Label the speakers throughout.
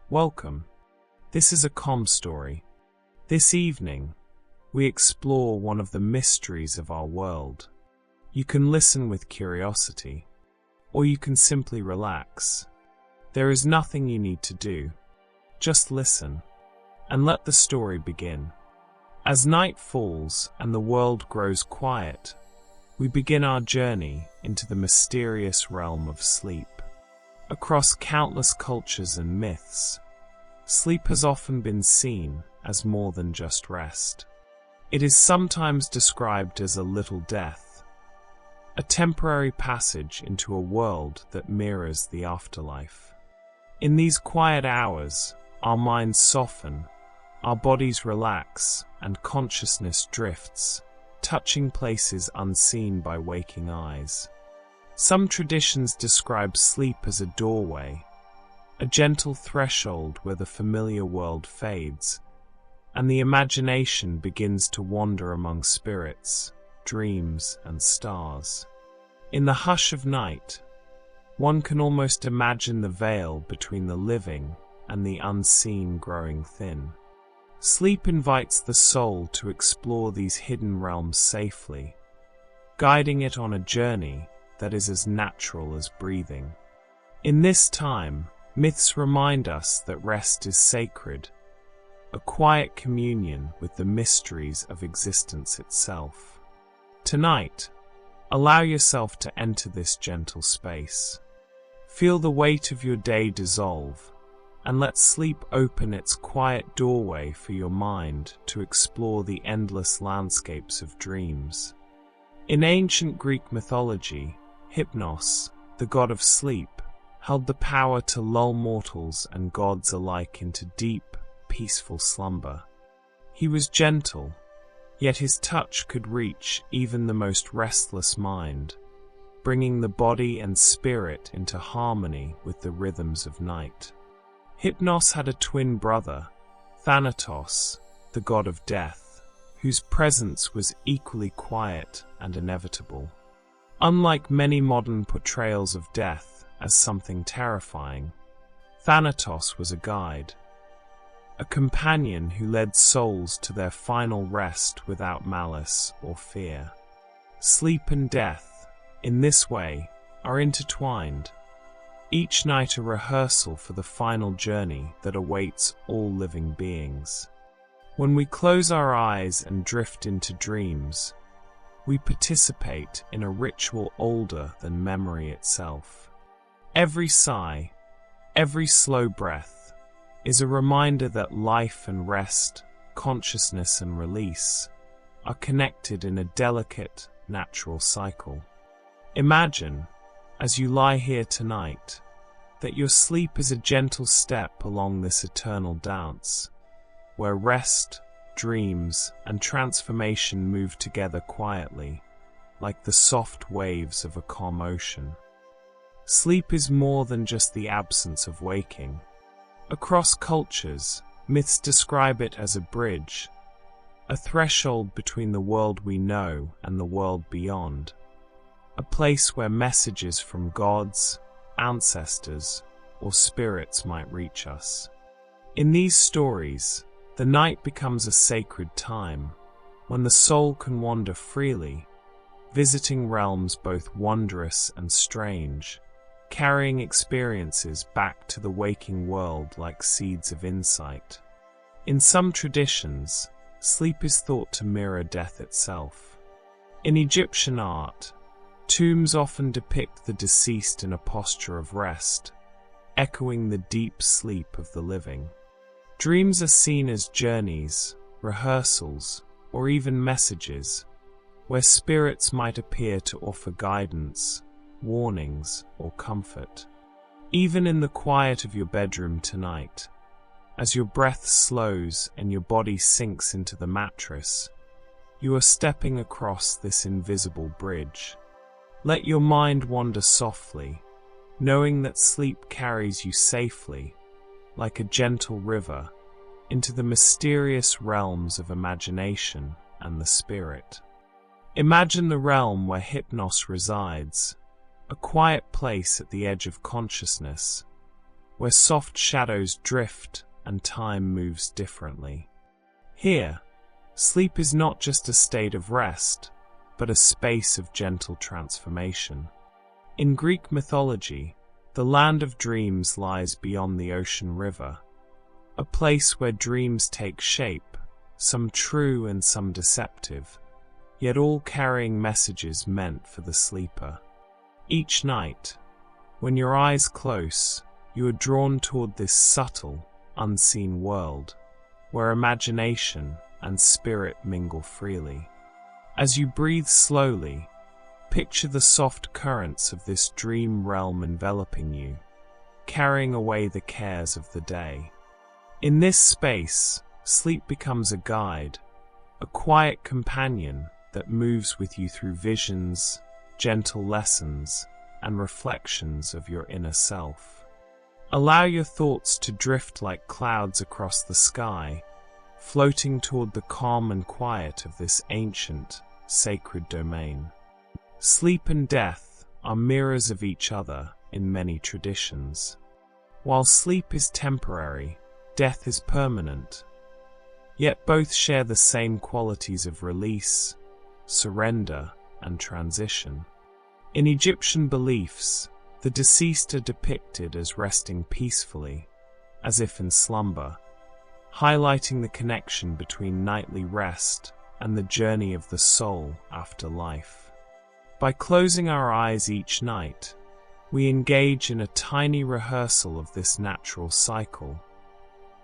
Speaker 1: Welcome. This is a calm story. This evening, we explore one of the mysteries of our world. You can listen with curiosity, or you can simply relax. There is nothing you need to do. Just listen, and let the story begin. As night falls and the world grows quiet, we begin our journey into the mysterious realm of sleep. Across countless cultures and myths, sleep has often been seen as more than just rest. It is sometimes described as a little death, a temporary passage into a world that mirrors the afterlife. In these quiet hours, our minds soften, our bodies relax, and consciousness drifts, touching places unseen by waking eyes. Some traditions describe sleep as a doorway, a gentle threshold where the familiar world fades, and the imagination begins to wander among spirits, dreams, and stars. In the hush of night, one can almost imagine the veil between the living and the unseen growing thin. Sleep invites the soul to explore these hidden realms safely, guiding it on a journey that is as natural as breathing. In this time, myths remind us that rest is sacred, a quiet communion with the mysteries of existence itself. Tonight, allow yourself to enter this gentle space. Feel the weight of your day dissolve, and let sleep open its quiet doorway for your mind to explore the endless landscapes of dreams. In ancient Greek mythology, Hypnos, the god of sleep, held the power to lull mortals and gods alike into deep, peaceful slumber. He was gentle, yet his touch could reach even the most restless mind, bringing the body and spirit into harmony with the rhythms of night. Hypnos had a twin brother, Thanatos, the god of death, whose presence was equally quiet and inevitable. Unlike many modern portrayals of death as something terrifying, Thanatos was a guide, a companion who led souls to their final rest without malice or fear. Sleep and death, in this way, are intertwined, each night a rehearsal for the final journey that awaits all living beings. When we close our eyes and drift into dreams, we participate in a ritual older than memory itself. Every sigh, every slow breath, is a reminder that life and rest, consciousness and release, are connected in a delicate, natural cycle. Imagine, as you lie here tonight, that your sleep is a gentle step along this eternal dance, where rest, dreams, and transformation move together quietly, like the soft waves of a calm ocean. Sleep is more than just the absence of waking. Across cultures, myths describe it as a bridge, a threshold between the world we know and the world beyond, a place where messages from gods, ancestors, or spirits might reach us. In these stories, the night becomes a sacred time, when the soul can wander freely, visiting realms both wondrous and strange, carrying experiences back to the waking world like seeds of insight. In some traditions, sleep is thought to mirror death itself. In Egyptian art, tombs often depict the deceased in a posture of rest, echoing the deep sleep of the living. Dreams are seen as journeys, rehearsals, or even messages, where spirits might appear to offer guidance, warnings, or comfort. Even in the quiet of your bedroom tonight, as your breath slows and your body sinks into the mattress, you are stepping across this invisible bridge. Let your mind wander softly, knowing that sleep carries you safely, like a gentle river, into the mysterious realms of imagination and the spirit. Imagine the realm where Hypnos resides, a quiet place at the edge of consciousness, where soft shadows drift and time moves differently. Here, sleep is not just a state of rest, but a space of gentle transformation. In Greek mythology, the land of dreams lies beyond the ocean river, a place where dreams take shape, some true and some deceptive, yet all carrying messages meant for the sleeper. Each night, when your eyes close, you are drawn toward this subtle, unseen world, where imagination and spirit mingle freely. As you breathe slowly, picture the soft currents of this dream realm enveloping you, carrying away the cares of the day. In this space, sleep becomes a guide, a quiet companion that moves with you through visions, gentle lessons, and reflections of your inner self. Allow your thoughts to drift like clouds across the sky, floating toward the calm and quiet of this ancient, sacred domain. Sleep and death are mirrors of each other in many traditions. While sleep is temporary, death is permanent. Yet both share the same qualities of release, surrender, and transition. In Egyptian beliefs, the deceased are depicted as resting peacefully, as if in slumber, highlighting the connection between nightly rest and the journey of the soul after life. By closing our eyes each night, we engage in a tiny rehearsal of this natural cycle,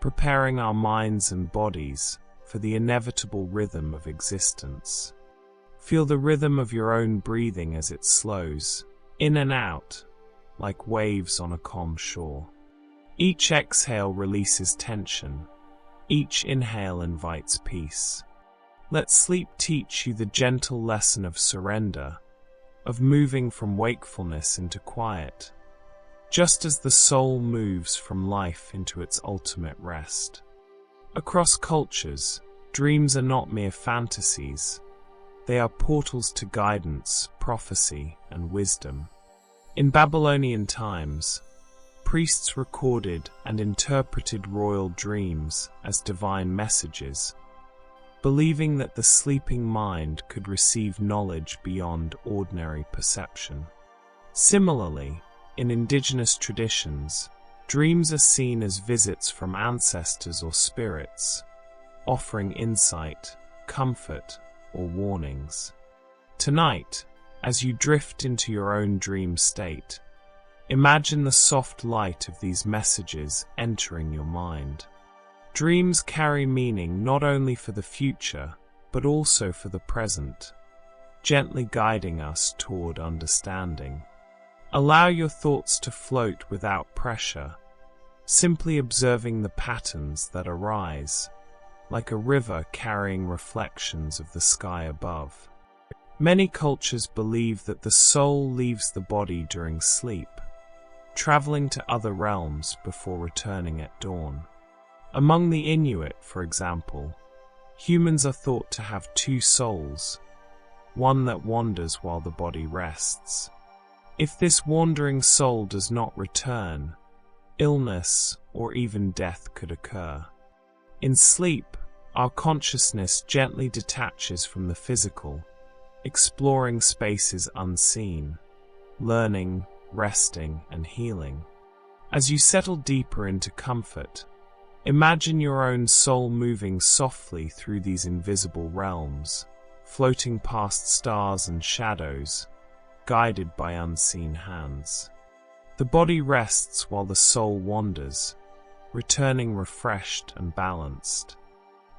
Speaker 1: preparing our minds and bodies for the inevitable rhythm of existence. Feel the rhythm of your own breathing as it slows, in and out, like waves on a calm shore. Each exhale releases tension. Each inhale invites peace. Let sleep teach you the gentle lesson of surrender, of moving from wakefulness into quiet, just as the soul moves from life into its ultimate rest. Across cultures, dreams are not mere fantasies. They are portals to guidance, prophecy, and wisdom. In Babylonian times, priests recorded and interpreted royal dreams as divine messages, believing that the sleeping mind could receive knowledge beyond ordinary perception. Similarly, in indigenous traditions, dreams are seen as visits from ancestors or spirits, offering insight, comfort, or warnings. Tonight, as you drift into your own dream state, imagine the soft light of these messages entering your mind. Dreams carry meaning not only for the future, but also for the present, gently guiding us toward understanding. Allow your thoughts to float without pressure, simply observing the patterns that arise, like a river carrying reflections of the sky above. Many cultures believe that the soul leaves the body during sleep, traveling to other realms before returning at dawn. Among the Inuit, for example, humans are thought to have two souls, one that wanders while the body rests. If this wandering soul does not return, illness or even death could occur. In sleep, our consciousness gently detaches from the physical, exploring spaces unseen, learning, resting, and healing. As you settle deeper into comfort, imagine your own soul moving softly through these invisible realms, floating past stars and shadows, guided by unseen hands. The body rests while the soul wanders, returning refreshed and balanced.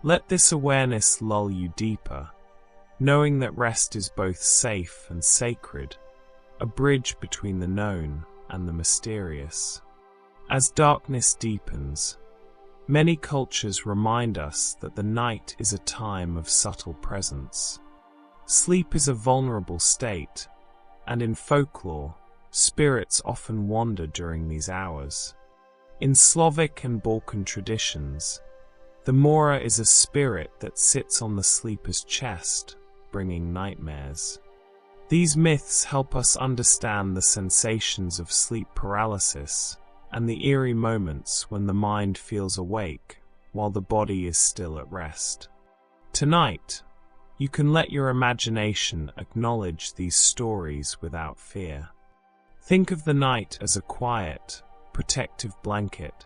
Speaker 1: Let this awareness lull you deeper, knowing that rest is both safe and sacred, a bridge between the known and the mysterious. As darkness deepens, many cultures remind us that the night is a time of subtle presence. Sleep is a vulnerable state, and in folklore, spirits often wander during these hours. In Slavic and Balkan traditions, the Mora is a spirit that sits on the sleeper's chest, bringing nightmares. These myths help us understand the sensations of sleep paralysis and the eerie moments when the mind feels awake while the body is still at rest. Tonight, you can let your imagination acknowledge these stories without fear. Think of the night as a quiet, protective blanket,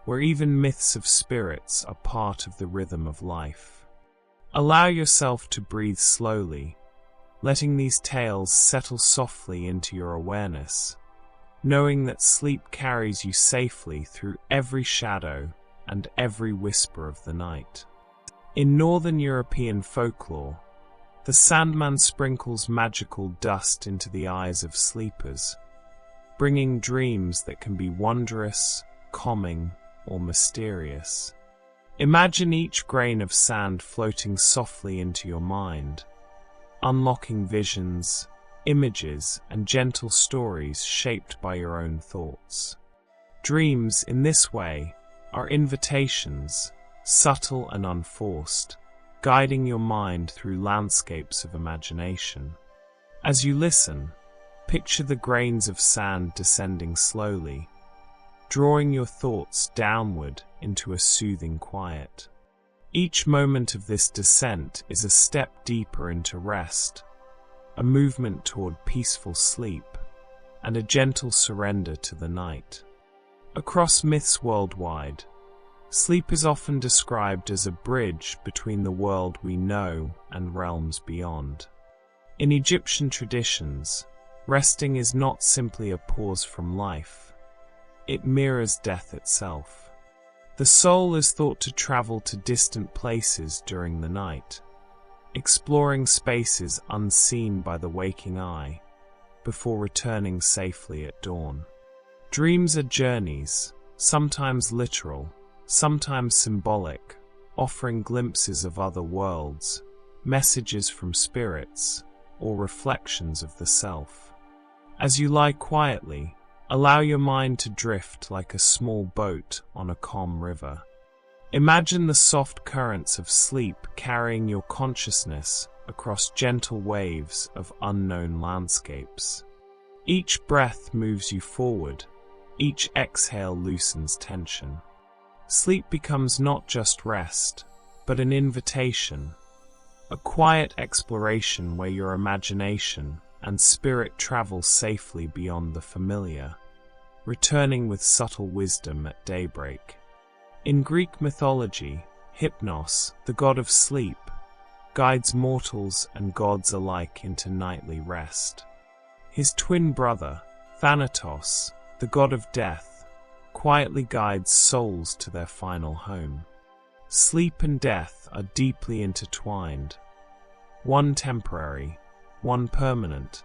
Speaker 1: where even myths of spirits are part of the rhythm of life. Allow yourself to breathe slowly, letting these tales settle softly into your awareness, knowing that sleep carries you safely through every shadow and every whisper of the night. In Northern European folklore, the Sandman sprinkles magical dust into the eyes of sleepers, bringing dreams that can be wondrous, calming, or mysterious. Imagine each grain of sand floating softly into your mind, unlocking visions, images, and gentle stories shaped by your own thoughts. Dreams, in this way, are invitations, subtle and unforced, guiding your mind through landscapes of imagination. As you listen, picture the grains of sand descending slowly, drawing your thoughts downward into a soothing quiet. Each moment of this descent is a step deeper into rest, a movement toward peaceful sleep, and a gentle surrender to the night. Across myths worldwide, sleep is often described as a bridge between the world we know and realms beyond. In Egyptian traditions, resting is not simply a pause from life. It mirrors death itself. The soul is thought to travel to distant places during the night, exploring spaces unseen by the waking eye, before returning safely at dawn. Dreams are journeys, sometimes literal, sometimes symbolic, offering glimpses of other worlds, messages from spirits, or reflections of the self. As you lie quietly, allow your mind to drift like a small boat on a calm river. Imagine the soft currents of sleep carrying your consciousness across gentle waves of unknown landscapes. Each breath moves you forward, each exhale loosens tension. Sleep becomes not just rest, but an invitation, a quiet exploration where your imagination and spirit travel safely beyond the familiar, returning with subtle wisdom at daybreak. In Greek mythology, Hypnos, the god of sleep, guides mortals and gods alike into nightly rest. His twin brother, Thanatos, the god of death, quietly guides souls to their final home. Sleep and death are deeply intertwined, one temporary, one permanent,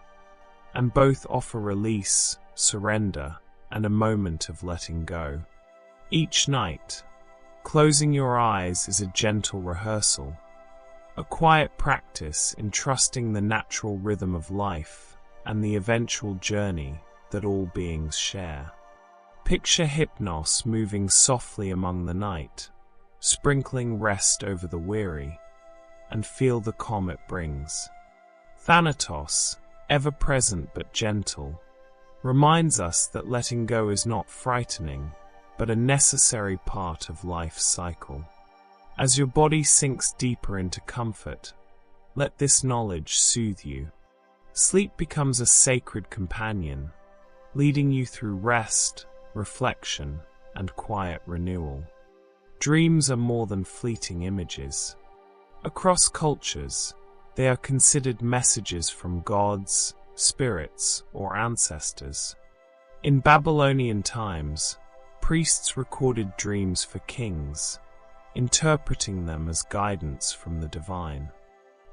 Speaker 1: and both offer release, surrender, and a moment of letting go. Each night, closing your eyes is a gentle rehearsal, a quiet practice in trusting the natural rhythm of life and the eventual journey that all beings share. Picture Hypnos moving softly among the night, sprinkling rest over the weary, and feel the calm it brings. Thanatos, ever present but gentle, reminds us that letting go is not frightening, but a necessary part of life's cycle. As your body sinks deeper into comfort, let this knowledge soothe you. Sleep becomes a sacred companion, leading you through rest, reflection, and quiet renewal. Dreams are more than fleeting images. Across cultures, they are considered messages from gods, spirits, or ancestors. In Babylonian times, priests recorded dreams for kings, interpreting them as guidance from the divine.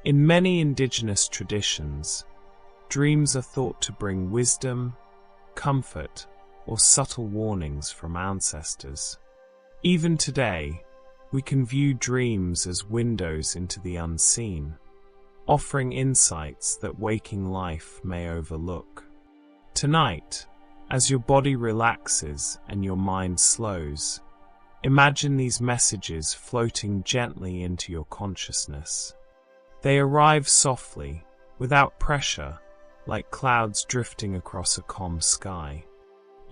Speaker 1: In many indigenous traditions, dreams are thought to bring wisdom, comfort, or subtle warnings from ancestors. Even today, we can view dreams as windows into the unseen, offering insights that waking life may overlook. Tonight, as your body relaxes and your mind slows, imagine these messages floating gently into your consciousness. They arrive softly, without pressure, like clouds drifting across a calm sky.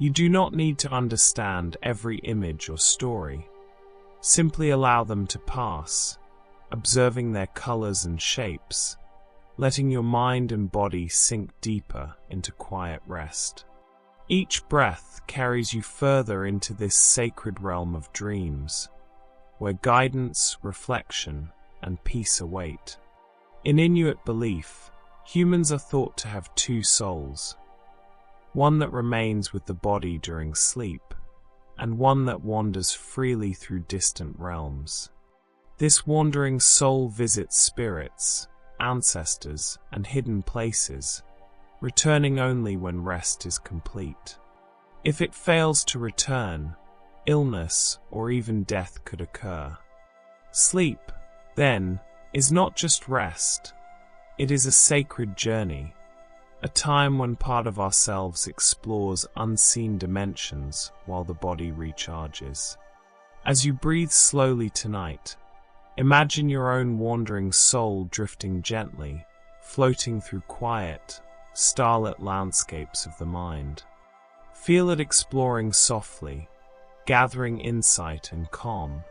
Speaker 1: You do not need to understand every image or story. Simply allow them to pass, observing their colors and shapes, letting your mind and body sink deeper into quiet rest. Each breath carries you further into this sacred realm of dreams, where guidance, reflection, and peace await. In Inuit belief, humans are thought to have two souls, one that remains with the body during sleep, and one that wanders freely through distant realms. This wandering soul visits spirits, ancestors, and hidden places, returning only when rest is complete. If it fails to return, illness or even death could occur. Sleep, then, is not just rest. It is a sacred journey, a time when part of ourselves explores unseen dimensions while the body recharges. As you breathe slowly tonight, imagine your own wandering soul drifting gently, floating through quiet, starlit landscapes of the mind. Feel it exploring softly, gathering insight and calm,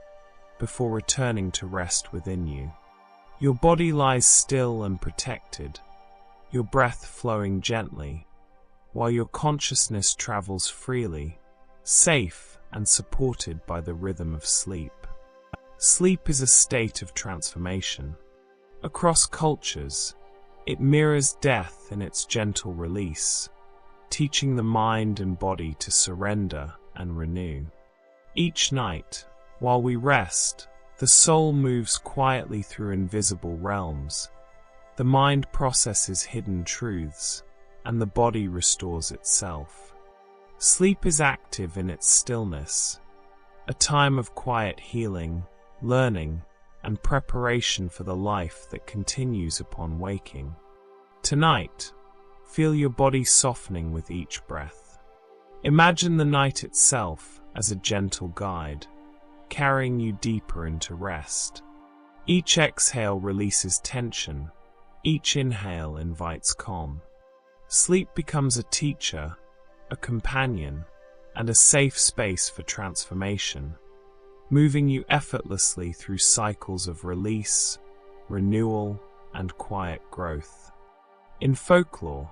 Speaker 1: before returning to rest within you. Your body lies still and protected, your breath flowing gently, while your consciousness travels freely, safe and supported by the rhythm of sleep. Sleep is a state of transformation. Across cultures, it mirrors death in its gentle release, teaching the mind and body to surrender and renew. Each night, while we rest, the soul moves quietly through invisible realms. The mind processes hidden truths, and the body restores itself. Sleep is active in its stillness, a time of quiet healing, learning, and preparation for the life that continues upon waking. Tonight, feel your body softening with each breath. Imagine the night itself as a gentle guide, carrying you deeper into rest. Each exhale releases tension, each inhale invites calm. Sleep becomes a teacher, a companion, and a safe space for transformation, moving you effortlessly through cycles of release, renewal, and quiet growth. In folklore,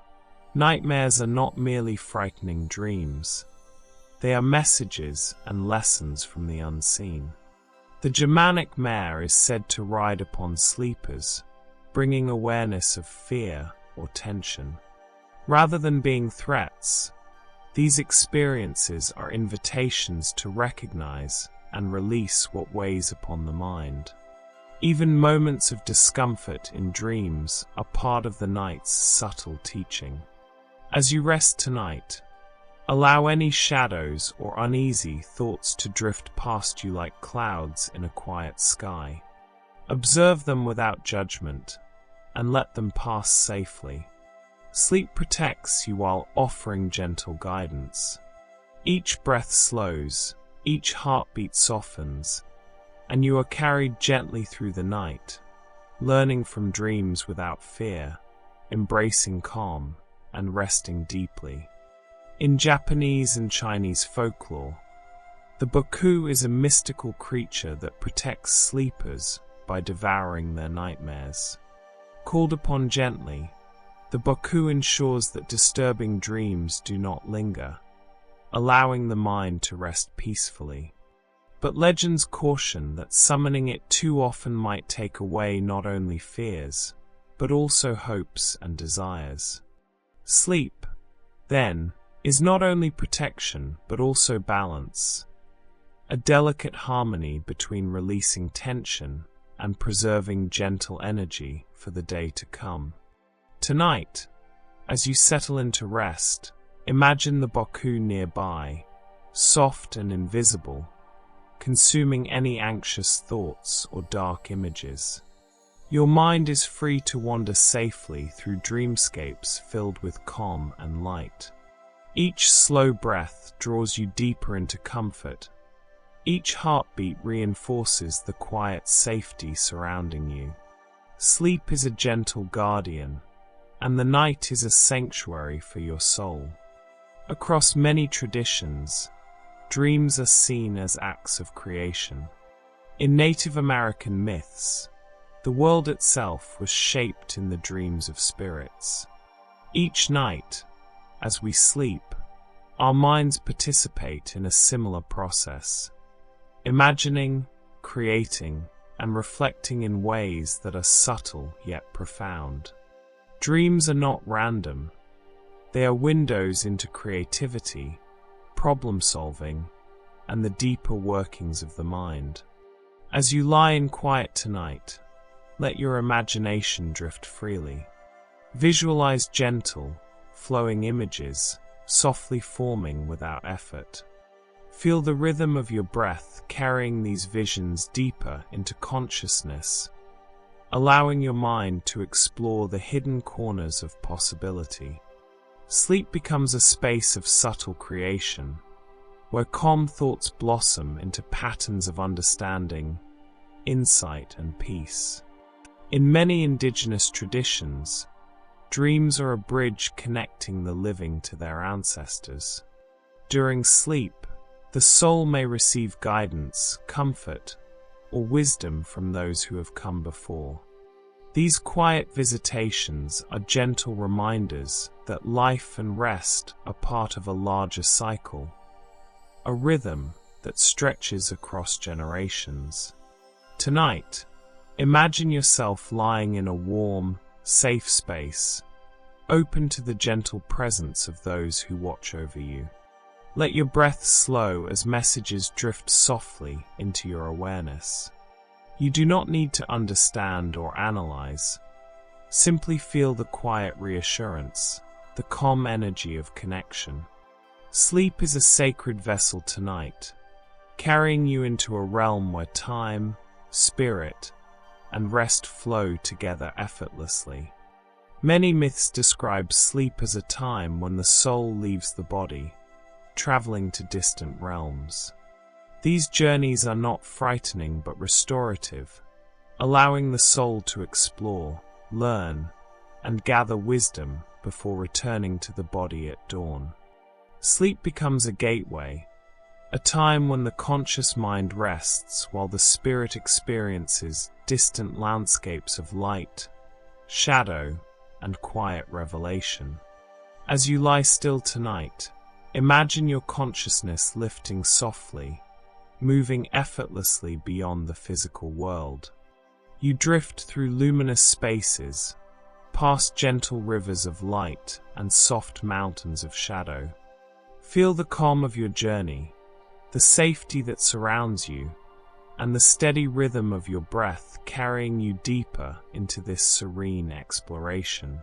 Speaker 1: nightmares are not merely frightening dreams. They are messages and lessons from the unseen. The Germanic mare is said to ride upon sleepers, bringing awareness of fear or tension. Rather than being threats, these experiences are invitations to recognize and release what weighs upon the mind. Even moments of discomfort in dreams are part of the night's subtle teaching. As you rest tonight, allow any shadows or uneasy thoughts to drift past you like clouds in a quiet sky. Observe them without judgment, and let them pass safely. Sleep protects you while offering gentle guidance. Each breath slows, each heartbeat softens, and you are carried gently through the night, learning from dreams without fear, embracing calm, and resting deeply. In Japanese and Chinese folklore, the Boku is a mystical creature that protects sleepers by devouring their nightmares. Called upon gently, the Boku ensures that disturbing dreams do not linger, allowing the mind to rest peacefully. But legends caution that summoning it too often might take away not only fears, but also hopes and desires. Sleep, then, is not only protection but also balance, a delicate harmony between releasing tension and preserving gentle energy for the day to come. Tonight, as you settle into rest, imagine the Boku nearby, soft and invisible, consuming any anxious thoughts or dark images. Your mind is free to wander safely through dreamscapes filled with calm and light. Each slow breath draws you deeper into comfort. Each heartbeat reinforces the quiet safety surrounding you. Sleep is a gentle guardian, and the night is a sanctuary for your soul. Across many traditions, dreams are seen as acts of creation. In Native American myths, the world itself was shaped in the dreams of spirits. Each night, as we sleep, our minds participate in a similar process, imagining, creating, and reflecting in ways that are subtle yet profound. Dreams are not random. They are windows into creativity, problem-solving, and the deeper workings of the mind. As you lie in quiet tonight, let your imagination drift freely. Visualize gentle, flowing images, softly forming without effort. Feel the rhythm of your breath carrying these visions deeper into consciousness, allowing your mind to explore the hidden corners of possibility. Sleep becomes a space of subtle creation, where calm thoughts blossom into patterns of understanding, insight, and peace. In many indigenous traditions, dreams are a bridge connecting the living to their ancestors. During sleep, the soul may receive guidance, comfort, or wisdom from those who have come before. These quiet visitations are gentle reminders that life and rest are part of a larger cycle, a rhythm that stretches across generations. Tonight, imagine yourself lying in a warm, safe space, open to the gentle presence of those who watch over you. Let your breath slow as messages drift softly into your awareness. You do not need to understand or analyze. Simply feel the quiet reassurance, the calm energy of connection. Sleep is a sacred vessel tonight, carrying you into a realm where time, spirit, and rest flow together effortlessly. Many myths describe sleep as a time when the soul leaves the body, traveling to distant realms. These journeys are not frightening but restorative, allowing the soul to explore, learn, and gather wisdom before returning to the body at dawn. Sleep becomes a gateway, a time when the conscious mind rests while the spirit experiences distant landscapes of light, shadow, and quiet revelation. As you lie still tonight, imagine your consciousness lifting softly, moving effortlessly beyond the physical world. You drift through luminous spaces, past gentle rivers of light and soft mountains of shadow. Feel the calm of your journey, the safety that surrounds you, and the steady rhythm of your breath carrying you deeper into this serene exploration.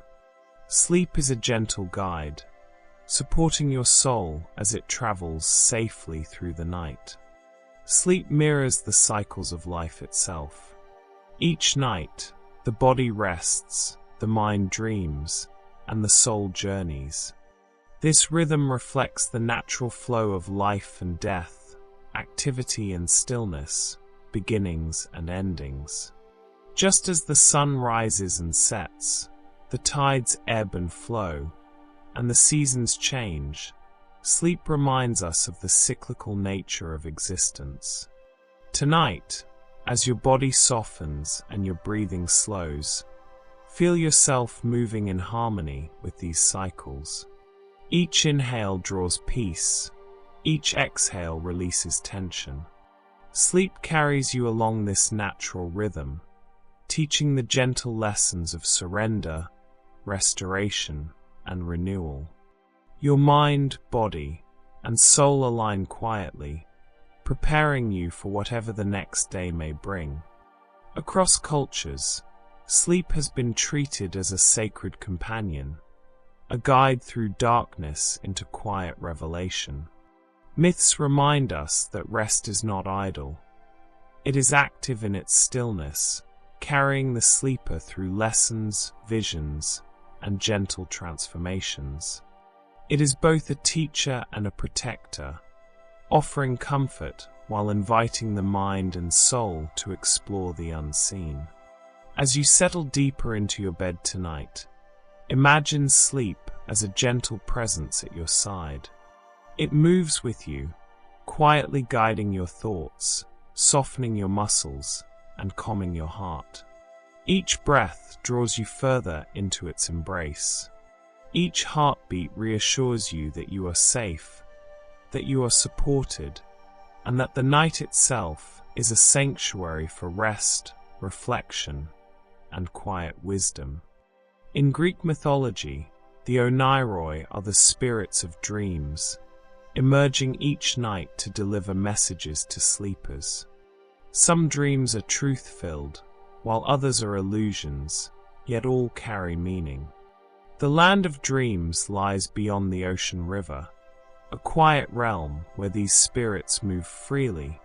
Speaker 1: Sleep is a gentle guide, supporting your soul as it travels safely through the night. Sleep mirrors the cycles of life itself. Each night, the body rests, the mind dreams, and the soul journeys. This rhythm reflects the natural flow of life and death, activity and stillness, beginnings and endings. Just as the sun rises and sets, the tides ebb and flow, and the seasons change, sleep reminds us of the cyclical nature of existence. Tonight, as your body softens and your breathing slows, feel yourself moving in harmony with these cycles. Each inhale draws peace, each exhale releases tension. Sleep carries you along this natural rhythm, teaching the gentle lessons of surrender, restoration, and renewal. Your mind, body, and soul align quietly, preparing you for whatever the next day may bring. Across cultures, sleep has been treated as a sacred companion, a guide through darkness into quiet revelation. Myths remind us that rest is not idle. It is active in its stillness, carrying the sleeper through lessons, visions, and gentle transformations. It is both a teacher and a protector, offering comfort while inviting the mind and soul to explore the unseen. As you settle deeper into your bed tonight, imagine sleep as a gentle presence at your side, It moves with you, quietly guiding your thoughts, softening your muscles, and calming your heart. Each breath draws you further into its embrace. Each heartbeat reassures you that you are safe, that you are supported, and that the night itself is a sanctuary for rest, reflection, and quiet wisdom. In Greek mythology, the Oneiroi are the spirits of dreams, emerging each night to deliver messages to sleepers. Some dreams are truth-filled, while others are illusions, yet all carry meaning. The land of dreams lies beyond the ocean river, a quiet realm where these spirits move freely,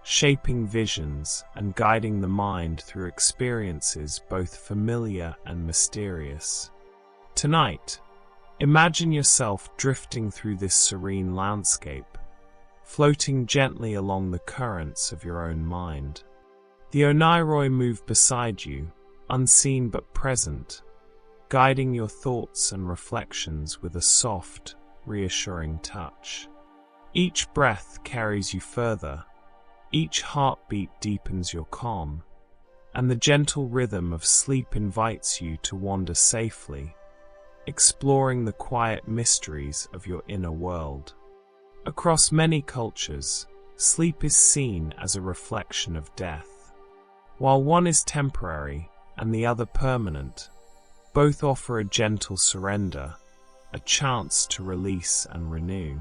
Speaker 1: shaping visions and guiding the mind through experiences both familiar and mysterious. Tonight, imagine yourself drifting through this serene landscape, floating gently along the currents of your own mind. The Oneiroi move beside you, unseen but present, guiding your thoughts and reflections with a soft, reassuring touch. Each breath carries you further, each heartbeat deepens your calm, and the gentle rhythm of sleep invites you to wander safely, exploring the quiet mysteries of your inner world. Across many cultures, sleep is seen as a reflection of death. While one is temporary and the other permanent, both offer a gentle surrender, a chance to release and renew.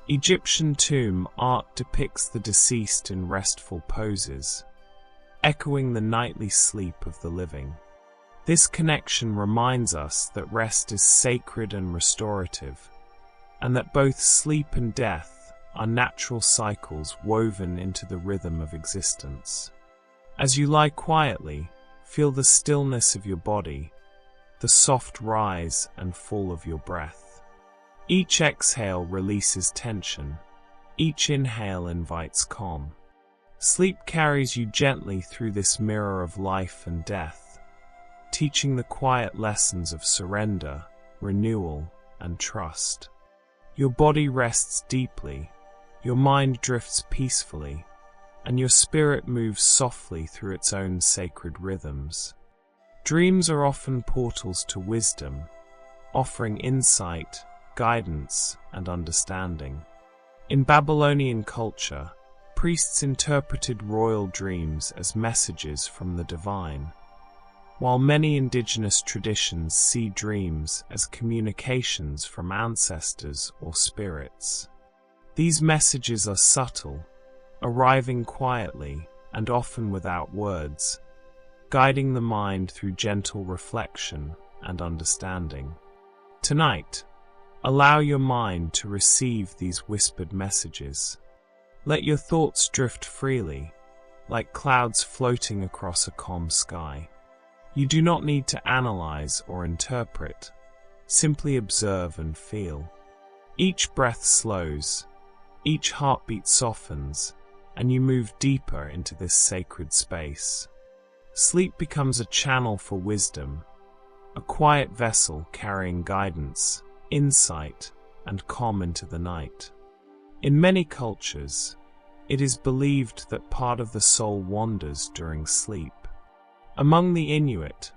Speaker 1: Egyptian tomb art depicts the deceased in restful poses, echoing the nightly sleep of the living. This connection reminds us that rest is sacred and restorative, and that both sleep and death are natural cycles woven into the rhythm of existence. As you lie quietly, feel the stillness of your body, the soft rise and fall of your breath. Each exhale releases tension, each inhale invites calm. Sleep carries you gently through this mirror of life and death, teaching the quiet lessons of surrender, renewal, and trust. Your body rests deeply, your mind drifts peacefully, and your spirit moves softly through its own sacred rhythms. Dreams are often portals to wisdom, offering insight, guidance, and understanding. In Babylonian culture, priests interpreted royal dreams as messages from the divine, while many indigenous traditions see dreams as communications from ancestors or spirits. These messages are subtle, arriving quietly and often without words, guiding the mind through gentle reflection and understanding. Tonight, allow your mind to receive these whispered messages. Let your thoughts drift freely, like clouds floating across a calm sky. You do not need to analyze or interpret, simply observe and feel. Each breath slows, each heartbeat softens, and you move deeper into this sacred space. Sleep becomes a channel for wisdom, a quiet vessel carrying guidance, insight, and calm into the night. In many cultures, it is believed that part of the soul wanders during sleep. Among the Inuit,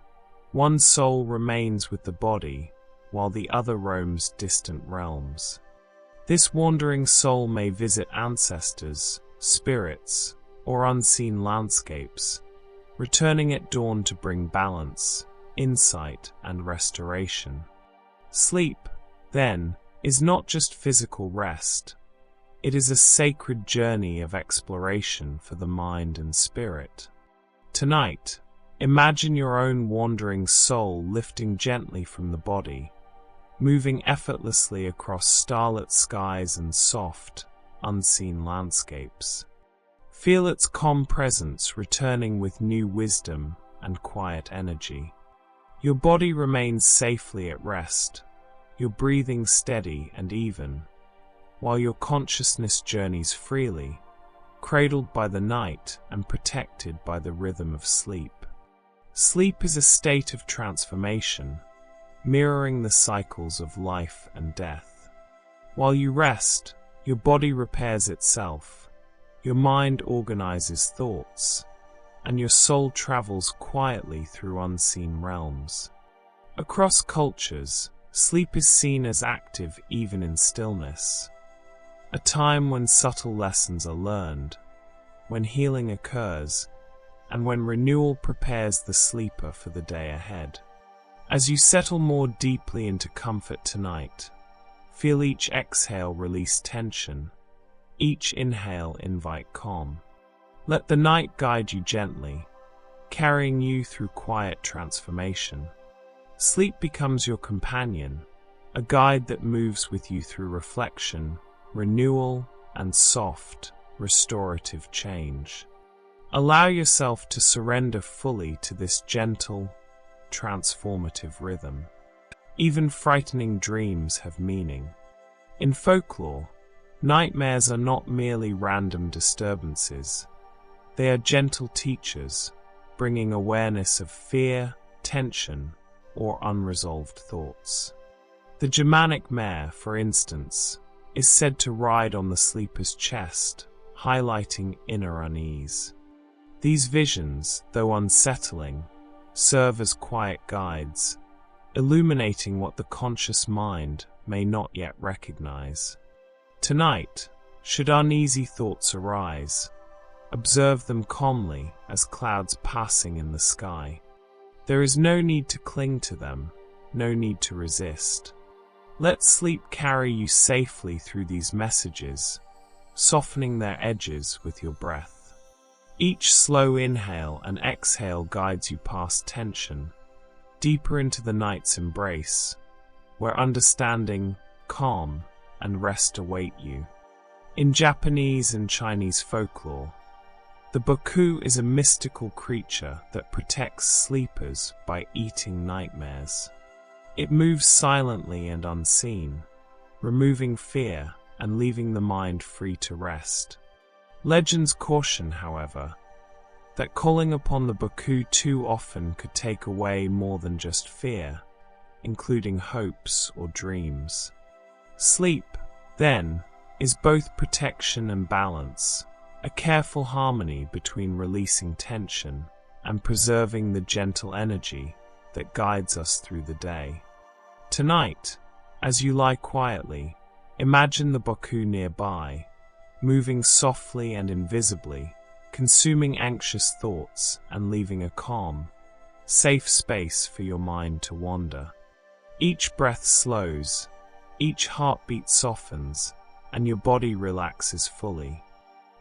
Speaker 1: one soul remains with the body, while the other roams distant realms. This wandering soul may visit ancestors, spirits, or unseen landscapes, returning at dawn to bring balance, insight, and restoration. Sleep, then, is not just physical rest. It is a sacred journey of exploration for the mind and spirit. Tonight, imagine your own wandering soul lifting gently from the body, moving effortlessly across starlit skies and soft, unseen landscapes. Feel its calm presence returning with new wisdom and quiet energy. Your body remains safely at rest, your breathing steady and even, while your consciousness journeys freely, cradled by the night and protected by the rhythm of sleep. Sleep is a state of transformation, mirroring the cycles of life and death. While you rest, your body repairs itself, your mind organizes thoughts, and your soul travels quietly through unseen realms. Across cultures, sleep is seen as active even in stillness, a time when subtle lessons are learned, when healing occurs, and when renewal prepares the sleeper for the day ahead. As you settle more deeply into comfort tonight, feel each exhale release tension, each inhale invite calm. Let the night guide you gently, carrying you through quiet transformation. Sleep becomes your companion, a guide that moves with you through reflection, renewal, and soft, restorative change. Allow yourself to surrender fully to this gentle, transformative rhythm. Even frightening dreams have meaning. In folklore, nightmares are not merely random disturbances. They are gentle teachers, bringing awareness of fear, tension, or unresolved thoughts. The Germanic mare, for instance, is said to ride on the sleeper's chest, highlighting inner unease. These visions, though unsettling, serve as quiet guides, illuminating what the conscious mind may not yet recognize. Tonight, should uneasy thoughts arise, observe them calmly as clouds passing in the sky. There is no need to cling to them, no need to resist. Let sleep carry you safely through these messages, softening their edges with your breath. Each slow inhale and exhale guides you past tension, deeper into the night's embrace, where understanding, calm, and rest await you. In Japanese and Chinese folklore, the boku is a mystical creature that protects sleepers by eating nightmares. It moves silently and unseen, removing fear and leaving the mind free to rest. Legends caution, however, that calling upon the boku too often could take away more than just fear, including hopes or dreams. Sleep, then, is both protection and balance, a careful harmony between releasing tension and preserving the gentle energy that guides us through the day. Tonight, as you lie quietly, imagine the boku nearby, moving softly and invisibly, consuming anxious thoughts and leaving a calm, safe space for your mind to wander. Each breath slows, each heartbeat softens, and your body relaxes fully.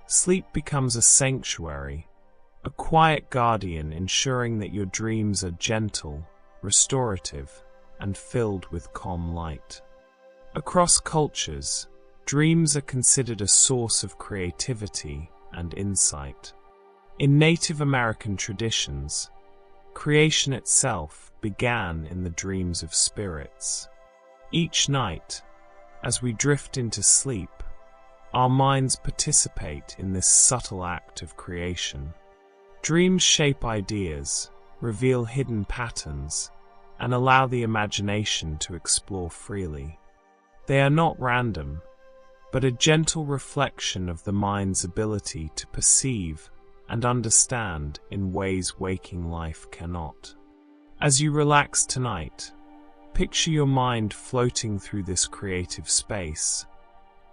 Speaker 1: Sleep becomes a sanctuary, a quiet guardian ensuring that your dreams are gentle, restorative, and filled with calm light. Across cultures, dreams are considered a source of creativity and insight. In Native American traditions, creation itself began in the dreams of spirits. Each night, as we drift into sleep, our minds participate in this subtle act of creation. Dreams shape ideas, reveal hidden patterns, and allow the imagination to explore freely. They are not random, but a gentle reflection of the mind's ability to perceive and understand in ways waking life cannot. As you relax tonight, picture your mind floating through this creative space,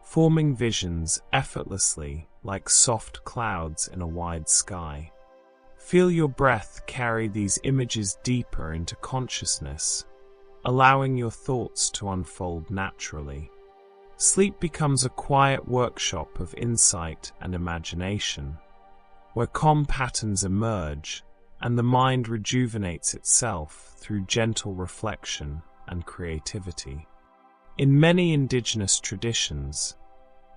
Speaker 1: forming visions effortlessly like soft clouds in a wide sky. Feel your breath carry these images deeper into consciousness, allowing your thoughts to unfold naturally. Sleep becomes a quiet workshop of insight and imagination, where calm patterns emerge and the mind rejuvenates itself through gentle reflection and creativity. In many indigenous traditions,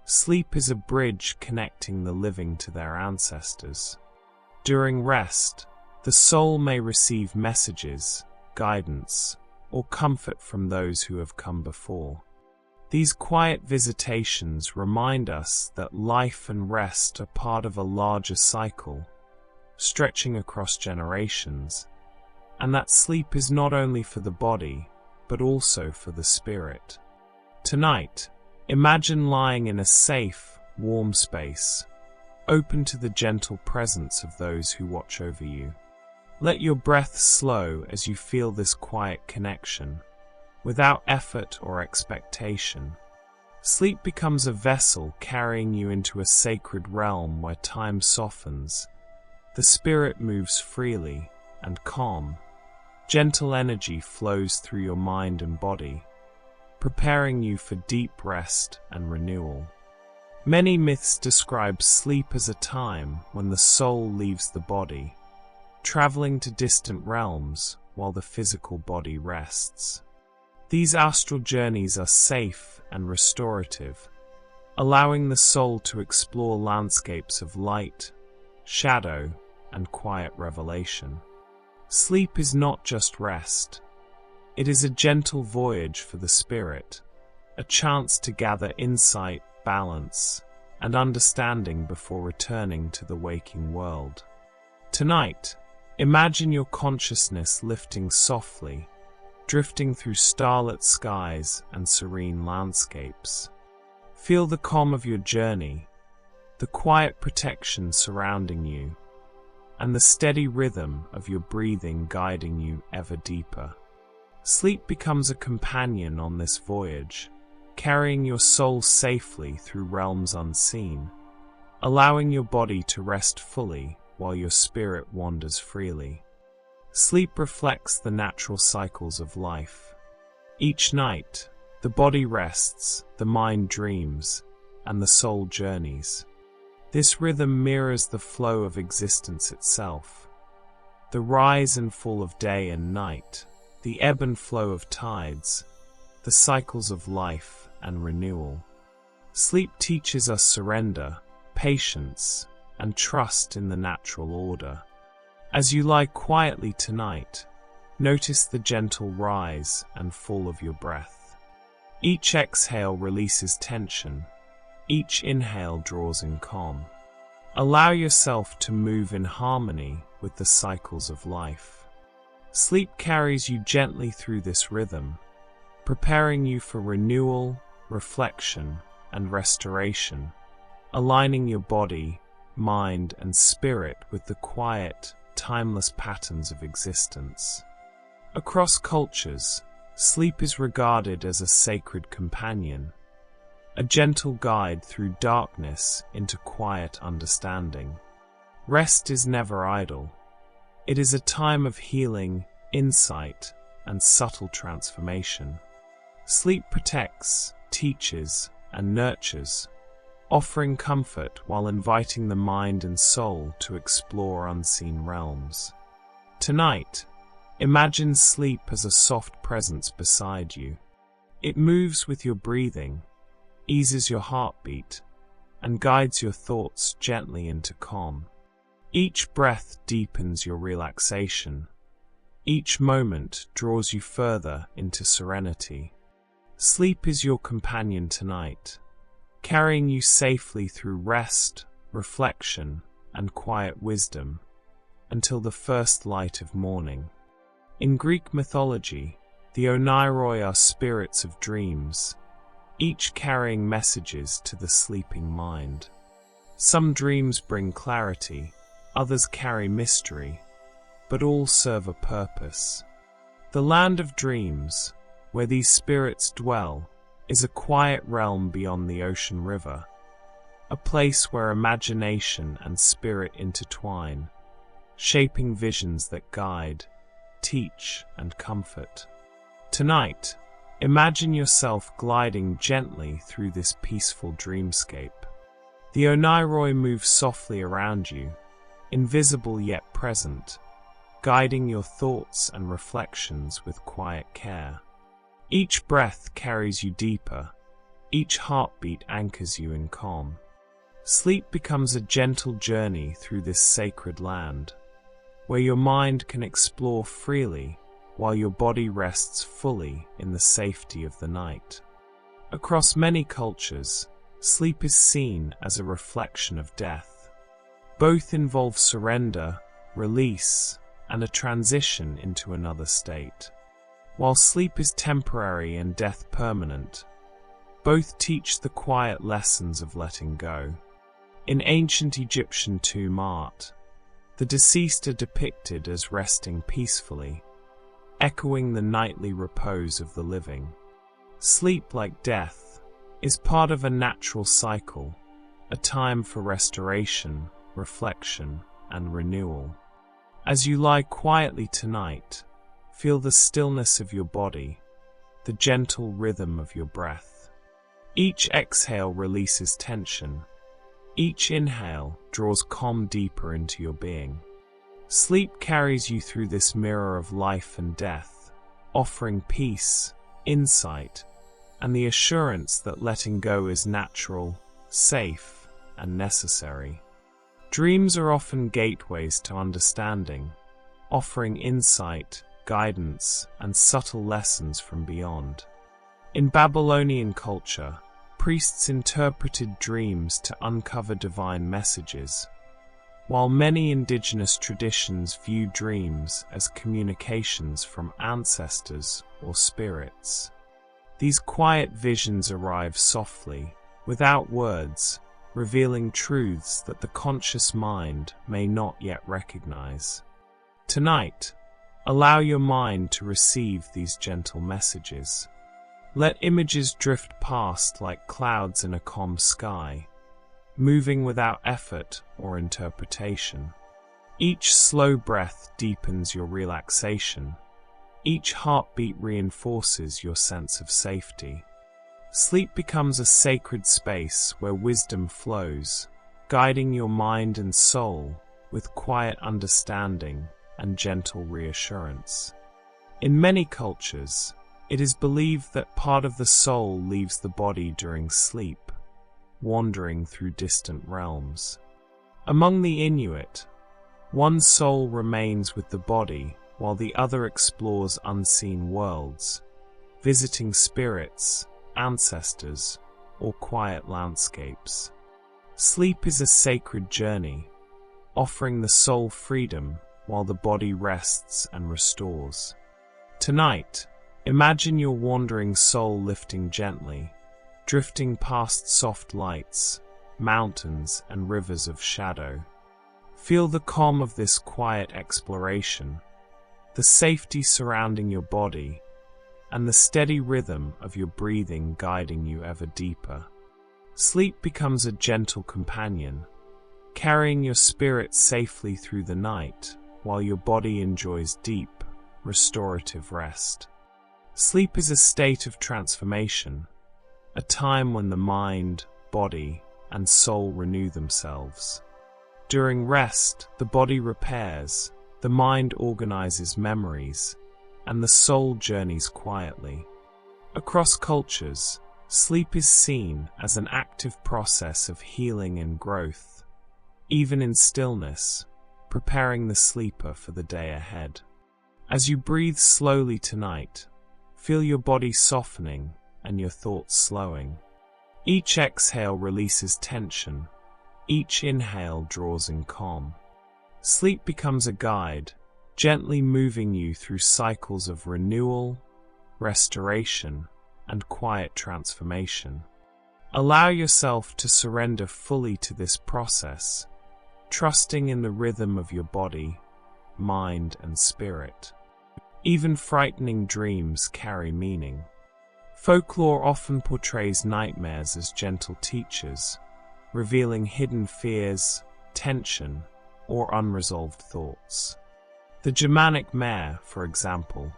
Speaker 1: sleep is a bridge connecting the living to their ancestors. During rest, the soul may receive messages, guidance, or comfort from those who have come before. These quiet visitations remind us that life and rest are part of a larger cycle, stretching across generations, and that sleep is not only for the body, but also for the spirit. Tonight, Imagine lying in a safe, warm space, open to the gentle presence of those who watch over you. Let your breath slow as you feel this quiet connection, without effort or expectation. Sleep becomes a vessel carrying you into a sacred realm where time softens, the spirit moves freely and calm. Gentle energy flows through your mind and body, preparing you for deep rest and renewal. Many myths describe sleep as a time when the soul leaves the body, traveling to distant realms while the physical body rests. These astral journeys are safe and restorative, allowing the soul to explore landscapes of light, shadow, and quiet revelation. Sleep is not just rest. It is a gentle voyage for the spirit, a chance to gather insight, balance, and understanding before returning to the waking world. Tonight, imagine your consciousness lifting softly, drifting through starlit skies and serene landscapes. Feel the calm of your journey, the quiet protection surrounding you, and the steady rhythm of your breathing guiding you ever deeper. Sleep becomes a companion on this voyage, carrying your soul safely through realms unseen, allowing your body to rest fully while your spirit wanders freely. Sleep reflects the natural cycles of life. Each night, the body rests, the mind dreams, and the soul journeys. This rhythm mirrors the flow of existence itself, the rise and fall of day and night, the ebb and flow of tides, the cycles of life and renewal. Sleep teaches us surrender, patience, and trust in the natural order. As you lie quietly tonight, notice the gentle rise and fall of your breath. Each exhale releases tension. Each inhale draws in calm. Allow yourself to move in harmony with the cycles of life. Sleep carries you gently through this rhythm, preparing you for renewal, reflection, and restoration, aligning your body, mind, and spirit with the quiet, timeless patterns of existence. Across cultures, sleep is regarded as a sacred companion, a gentle guide through darkness into quiet understanding. Rest is never idle. It is a time of healing, insight, and subtle transformation. Sleep protects, teaches, and nurtures, offering comfort while inviting the mind and soul to explore unseen realms. Tonight, imagine sleep as a soft presence beside you. It moves with your breathing, eases your heartbeat, and guides your thoughts gently into calm. Each breath deepens your relaxation. Each moment draws you further into serenity. Sleep is your companion tonight, carrying you safely through rest, reflection, and quiet wisdom, until the first light of morning. In Greek mythology, the Oneiroi are spirits of dreams, each carrying messages to the sleeping mind. Some dreams bring clarity, others carry mystery, but all serve a purpose. The land of dreams, where these spirits dwell, is a quiet realm beyond the ocean river, a place where imagination and spirit intertwine, shaping visions that guide, teach, and comfort. Tonight, imagine yourself gliding gently through this peaceful dreamscape. The Oneiroi move softly around you, invisible yet present, guiding your thoughts and reflections with quiet care. Each breath carries you deeper, each heartbeat anchors you in calm. Sleep becomes a gentle journey through this sacred land, where your mind can explore freely while your body rests fully in the safety of the night. Across many cultures, sleep is seen as a reflection of death. Both involve surrender, release, and a transition into another state. While sleep is temporary and death permanent, Both teach the quiet lessons of letting go. In ancient Egyptian tomb art, the deceased are depicted as resting peacefully, echoing the nightly repose of the living. Sleep, like death, is part of a natural cycle, a time for restoration, reflection, and renewal. As you lie quietly tonight, feel the stillness of your body, the gentle rhythm of your breath. Each exhale releases tension. Each inhale draws calm deeper into your being. Sleep carries you through this mirror of life and death, offering peace, insight, and the assurance that letting go is natural, safe, and necessary. Dreams are often gateways to understanding, offering insight, guidance, and subtle lessons from beyond. In Babylonian culture, priests interpreted dreams to uncover divine messages, while many indigenous traditions view dreams as communications from ancestors or spirits. These quiet visions arrive softly, without words, revealing truths that the conscious mind may not yet recognize. Tonight, allow your mind to receive these gentle messages. Let images drift past like clouds in a calm sky, moving without effort or interpretation. Each slow breath deepens your relaxation. Each heartbeat reinforces your sense of safety. Sleep becomes a sacred space where wisdom flows, guiding your mind and soul with quiet understanding and gentle reassurance. In many cultures, it is believed that part of the soul leaves the body during sleep, wandering through distant realms. Among the Inuit, one soul remains with the body while the other explores unseen worlds, visiting spirits, ancestors, or quiet landscapes. Sleep is a sacred journey, offering the soul freedom while the body rests and restores. Tonight, imagine your wandering soul lifting gently, drifting past soft lights, mountains, and rivers of shadow. Feel the calm of this quiet exploration, the safety surrounding your body, and the steady rhythm of your breathing guiding you ever deeper. Sleep becomes a gentle companion, carrying your spirit safely through the night while your body enjoys deep, restorative rest. Sleep is a state of transformation, a time when the mind, body, and soul renew themselves. During rest, the body repairs, the mind organizes memories, and the soul journeys quietly. Across cultures, sleep is seen as an active process of healing and growth, even in stillness, preparing the sleeper for the day ahead. As you breathe slowly tonight, feel your body softening and your thoughts slowing. Each exhale releases tension. Each inhale draws in calm. Sleep becomes a guide, gently moving you through cycles of renewal, restoration, and quiet transformation. Allow yourself to surrender fully to this process, trusting in the rhythm of your body, mind, and spirit. Even frightening dreams carry meaning. Folklore often portrays nightmares as gentle teachers, revealing hidden fears, tension, or unresolved thoughts. The Germanic mare, for example,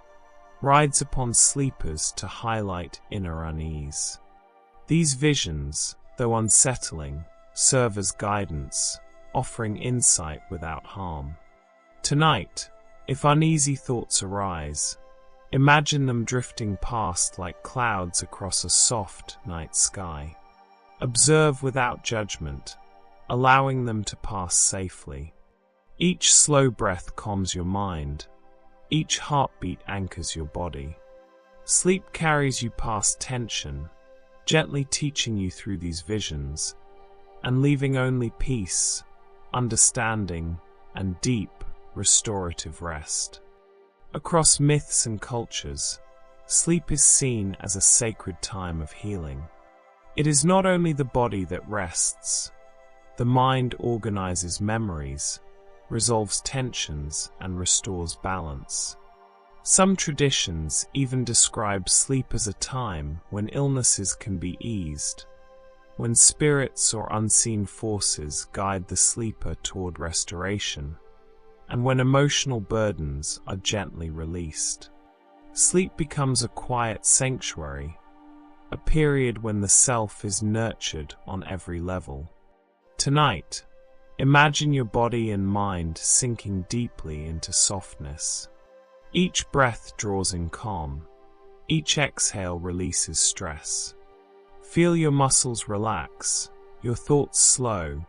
Speaker 1: rides upon sleepers to highlight inner unease. These visions, though unsettling, serve as guidance, offering insight without harm. Tonight, if uneasy thoughts arise, imagine them drifting past like clouds across a soft night sky. Observe without judgment, allowing them to pass safely. Each slow breath calms your mind. Each heartbeat anchors your body. Sleep carries you past tension, gently teaching you through these visions, and leaving only peace, understanding, and deep, restorative rest. Across myths and cultures, sleep is seen as a sacred time of healing. It is not only the body that rests. The mind organizes memories, resolves tensions, and restores balance. Some traditions even describe sleep as a time when illnesses can be eased, when spirits or unseen forces guide the sleeper toward restoration, and when emotional burdens are gently released. Sleep becomes a quiet sanctuary, a period when the self is nurtured on every level. Tonight, imagine your body and mind sinking deeply into softness. Each breath draws in calm. Each exhale releases stress. Feel your muscles relax, your thoughts slow,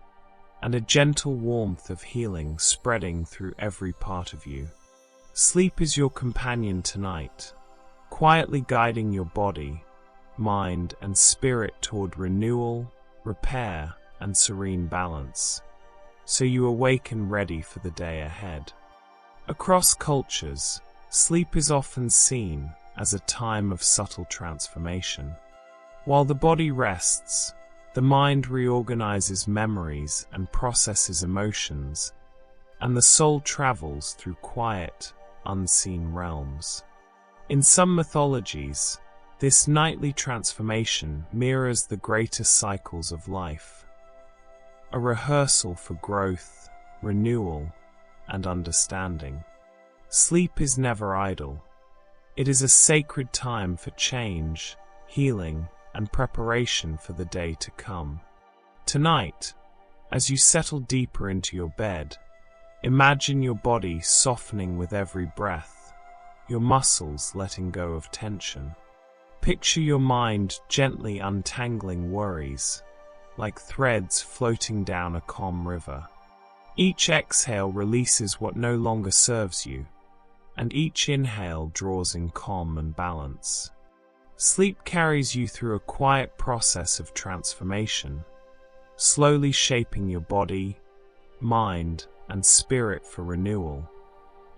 Speaker 1: and a gentle warmth of healing spreading through every part of you. Sleep is your companion tonight, quietly guiding your body, mind, and spirit toward renewal, repair, and serene balance, so you awaken ready for the day ahead. Across cultures, sleep is often seen as a time of subtle transformation. While the body rests, the mind reorganizes memories and processes emotions, and the soul travels through quiet, unseen realms. In some mythologies, this nightly transformation mirrors the greater cycles of life, a rehearsal for growth, renewal, and understanding. Sleep is never idle. It is a sacred time for change, healing, and preparation for the day to come. Tonight, as you settle deeper into your bed, imagine your body softening with every breath, your muscles letting go of tension. Picture your mind gently untangling worries, like threads floating down a calm river. Each exhale releases what no longer serves you, and each inhale draws in calm and balance. Sleep carries you through a quiet process of transformation, slowly shaping your body, mind, and spirit for renewal,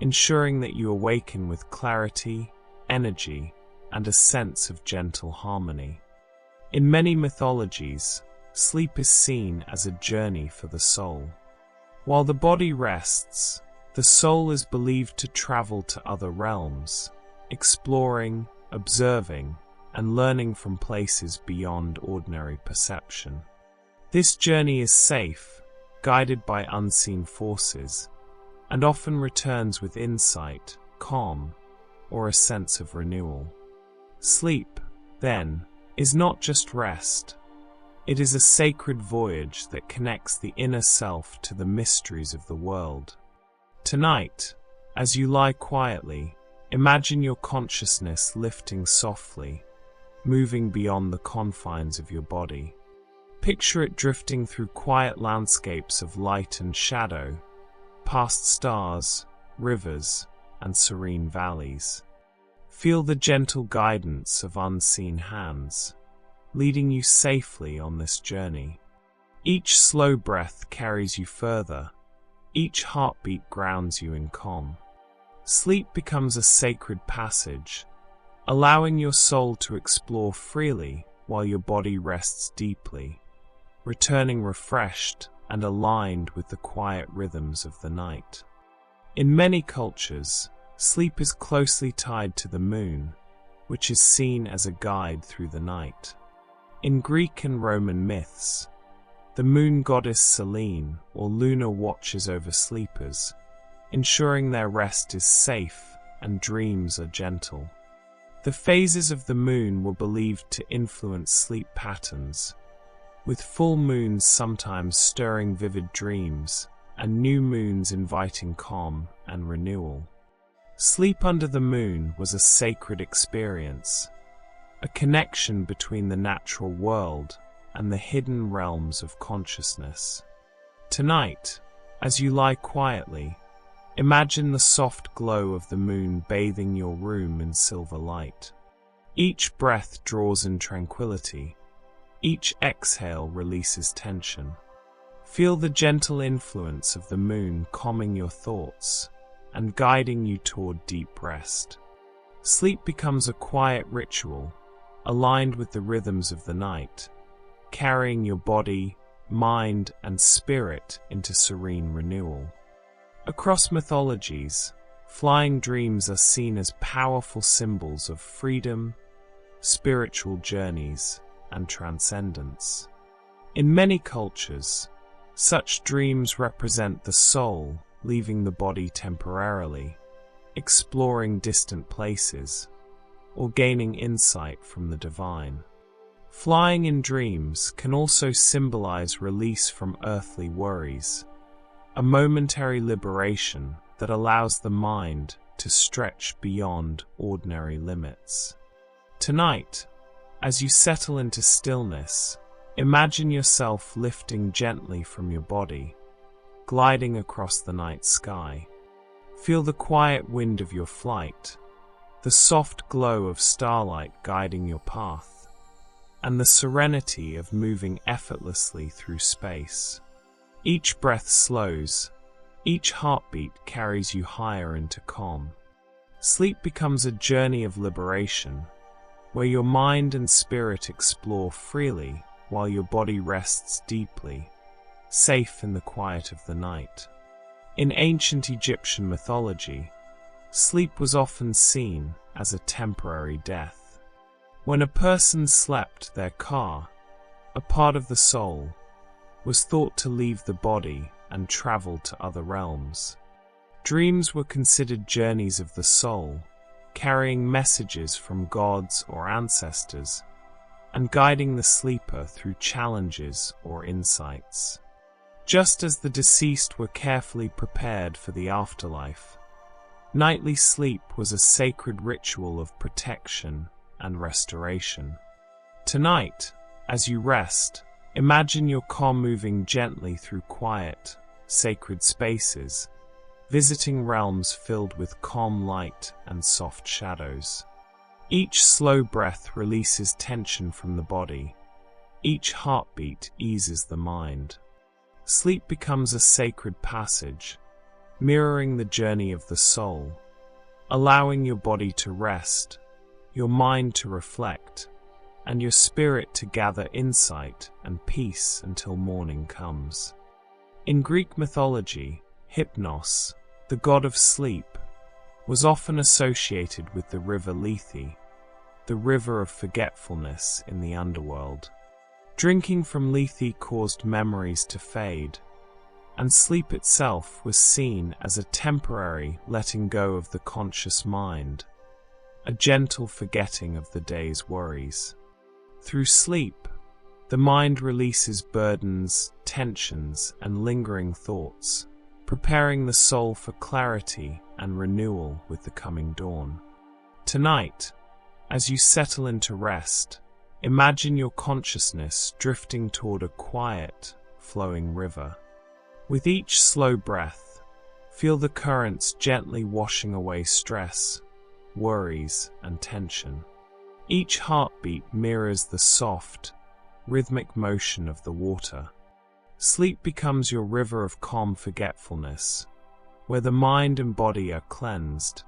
Speaker 1: ensuring that you awaken with clarity, energy, and a sense of gentle harmony. In many mythologies, sleep is seen as a journey for the soul. While the body rests, the soul is believed to travel to other realms, exploring, observing, and learning from places beyond ordinary perception. This journey is safe, guided by unseen forces, and often returns with insight, calm, or a sense of renewal. Sleep, then, is not just rest. It is a sacred voyage that connects the inner self to the mysteries of the world. Tonight, as you lie quietly, imagine your consciousness lifting softly, moving beyond the confines of your body. Picture it drifting through quiet landscapes of light and shadow, past stars, rivers, and serene valleys. Feel the gentle guidance of unseen hands, leading you safely on this journey. Each slow breath carries you further. Each heartbeat grounds you in calm. Sleep becomes a sacred passage, allowing your soul to explore freely while your body rests deeply, returning refreshed and aligned with the quiet rhythms of the night. In many cultures, sleep is closely tied to the moon, which is seen as a guide through the night. In Greek and Roman myths, the moon goddess Selene or Luna watches over sleepers, ensuring their rest is safe and dreams are gentle. The phases of the moon were believed to influence sleep patterns, with full moons sometimes stirring vivid dreams and new moons inviting calm and renewal. Sleep under the moon was a sacred experience, a connection between the natural world and the hidden realms of consciousness. Tonight, as you lie quietly, imagine the soft glow of the moon bathing your room in silver light. Each breath draws in tranquility. Each exhale releases tension. Feel the gentle influence of the moon calming your thoughts and guiding you toward deep rest. Sleep becomes a quiet ritual, aligned with the rhythms of the night, carrying your body, mind, and spirit into serene renewal. Across mythologies, flying dreams are seen as powerful symbols of freedom, spiritual journeys, and transcendence. In many cultures, such dreams represent the soul leaving the body temporarily, exploring distant places, or gaining insight from the divine. Flying in dreams can also symbolize release from earthly worries, a momentary liberation that allows the mind to stretch beyond ordinary limits. Tonight, as you settle into stillness, imagine yourself lifting gently from your body, gliding across the night sky. Feel the quiet wind of your flight, the soft glow of starlight guiding your path, and the serenity of moving effortlessly through space. Each breath slows, each heartbeat carries you higher into calm. Sleep becomes a journey of liberation, where your mind and spirit explore freely while your body rests deeply, safe in the quiet of the night. In ancient Egyptian mythology, sleep was often seen as a temporary death. When a person slept, their ka, a part of the soul, was thought to leave the body and travel to other realms. Dreams were considered journeys of the soul, carrying messages from gods or ancestors, and guiding the sleeper through challenges or insights. Just as the deceased were carefully prepared for the afterlife, nightly sleep was a sacred ritual of protection and restoration. Tonight, as you rest, imagine your ka moving gently through quiet, sacred spaces, visiting realms filled with calm light and soft shadows. Each slow breath releases tension from the body. Each heartbeat eases the mind. Sleep becomes a sacred passage, mirroring the journey of the soul, allowing your body to rest, your mind to reflect, and your spirit to gather insight and peace until morning comes. In Greek mythology, Hypnos, the god of sleep, was often associated with the river Lethe, the river of forgetfulness in the underworld. Drinking from Lethe caused memories to fade, and sleep itself was seen as a temporary letting go of the conscious mind, a gentle forgetting of the day's worries. Through sleep, the mind releases burdens, tensions, and lingering thoughts, preparing the soul for clarity and renewal with the coming dawn. Tonight, as you settle into rest, imagine your consciousness drifting toward a quiet, flowing river. With each slow breath, feel the currents gently washing away stress, worries, and tension. Each heartbeat mirrors the soft, rhythmic motion of the water. Sleep becomes your river of calm forgetfulness, where the mind and body are cleansed,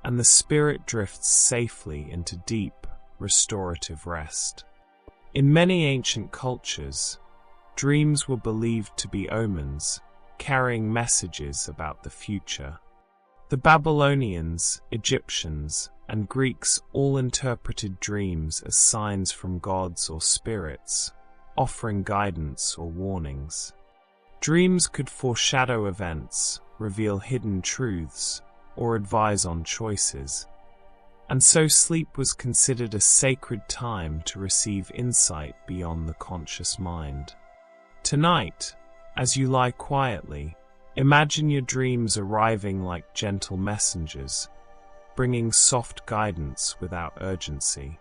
Speaker 1: and the spirit drifts safely into deep, restorative rest. In many ancient cultures, dreams were believed to be omens, carrying messages about the future. The Babylonians, Egyptians, and Greeks all interpreted dreams as signs from gods or spirits, offering guidance or warnings. Dreams could foreshadow events, reveal hidden truths, or advise on choices, and so sleep was considered a sacred time to receive insight beyond the conscious mind. Tonight, as you lie quietly, imagine your dreams arriving like gentle messengers, bringing soft guidance without urgency.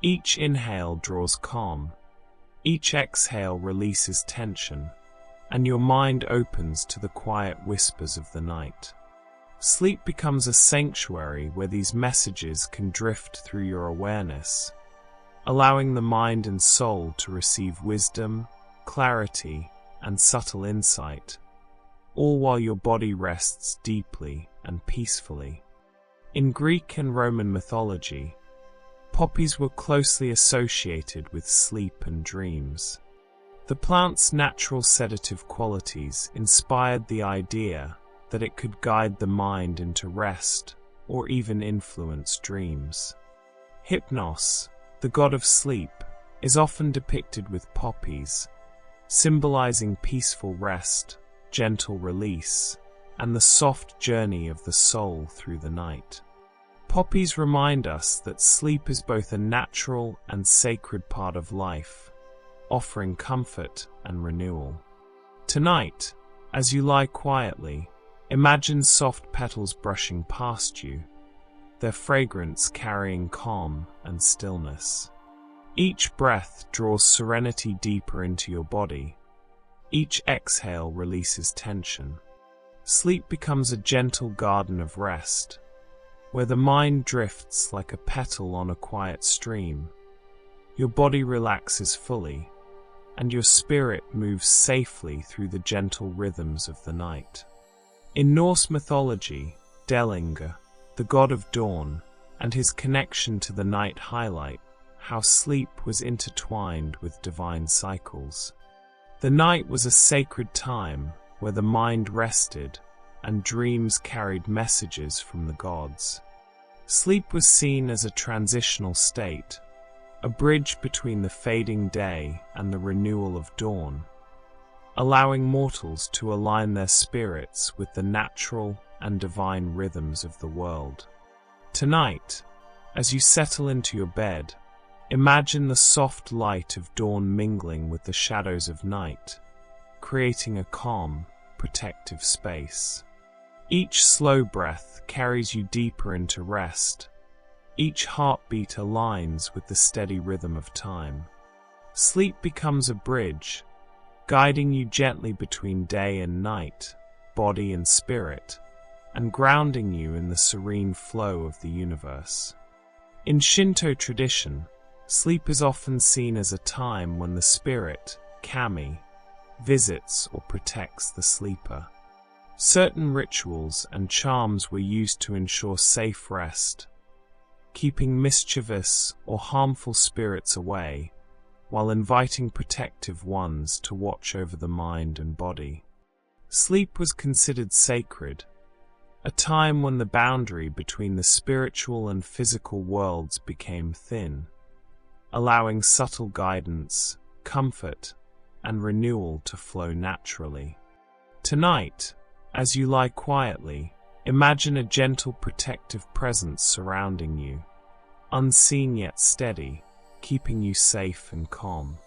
Speaker 1: Each inhale draws calm, each exhale releases tension, and your mind opens to the quiet whispers of the night. Sleep becomes a sanctuary where these messages can drift through your awareness, allowing the mind and soul to receive wisdom, clarity, and subtle insight, all while your body rests deeply and peacefully. In Greek and Roman mythology, poppies were closely associated with sleep and dreams. The plant's natural sedative qualities inspired the idea that it could guide the mind into rest or even influence dreams. Hypnos, the god of sleep, is often depicted with poppies, symbolizing peaceful rest, gentle release, and the soft journey of the soul through the night. Poppies remind us that sleep is both a natural and sacred part of life, offering comfort and renewal. Tonight, as you lie quietly, imagine soft petals brushing past you, their fragrance carrying calm and stillness. Each breath draws serenity deeper into your body. Each exhale releases tension. Sleep becomes a gentle garden of rest, where the mind drifts like a petal on a quiet stream. Your body relaxes fully, and your spirit moves safely through the gentle rhythms of the night. In Norse mythology, Dellinger, the god of dawn, and his connection to the night highlight how sleep was intertwined with divine cycles. The night was a sacred time where the mind rested and dreams carried messages from the gods. Sleep was seen as a transitional state, a bridge between the fading day and the renewal of dawn, allowing mortals to align their spirits with the natural and divine rhythms of the world. Tonight, as you settle into your bed, imagine the soft light of dawn mingling with the shadows of night, creating a calm, protective space. Each slow breath carries you deeper into rest. Each heartbeat aligns with the steady rhythm of time. Sleep becomes a bridge, guiding you gently between day and night, body and spirit, and grounding you in the serene flow of the universe. In Shinto tradition, sleep is often seen as a time when the spirit, kami, visits or protects the sleeper. Certain rituals and charms were used to ensure safe rest, keeping mischievous or harmful spirits away, while inviting protective ones to watch over the mind and body. Sleep was considered sacred, a time when the boundary between the spiritual and physical worlds became thin, allowing subtle guidance, comfort, and renewal to flow naturally. Tonight, as you lie quietly, imagine a gentle protective presence surrounding you, unseen yet steady, keeping you safe and calm.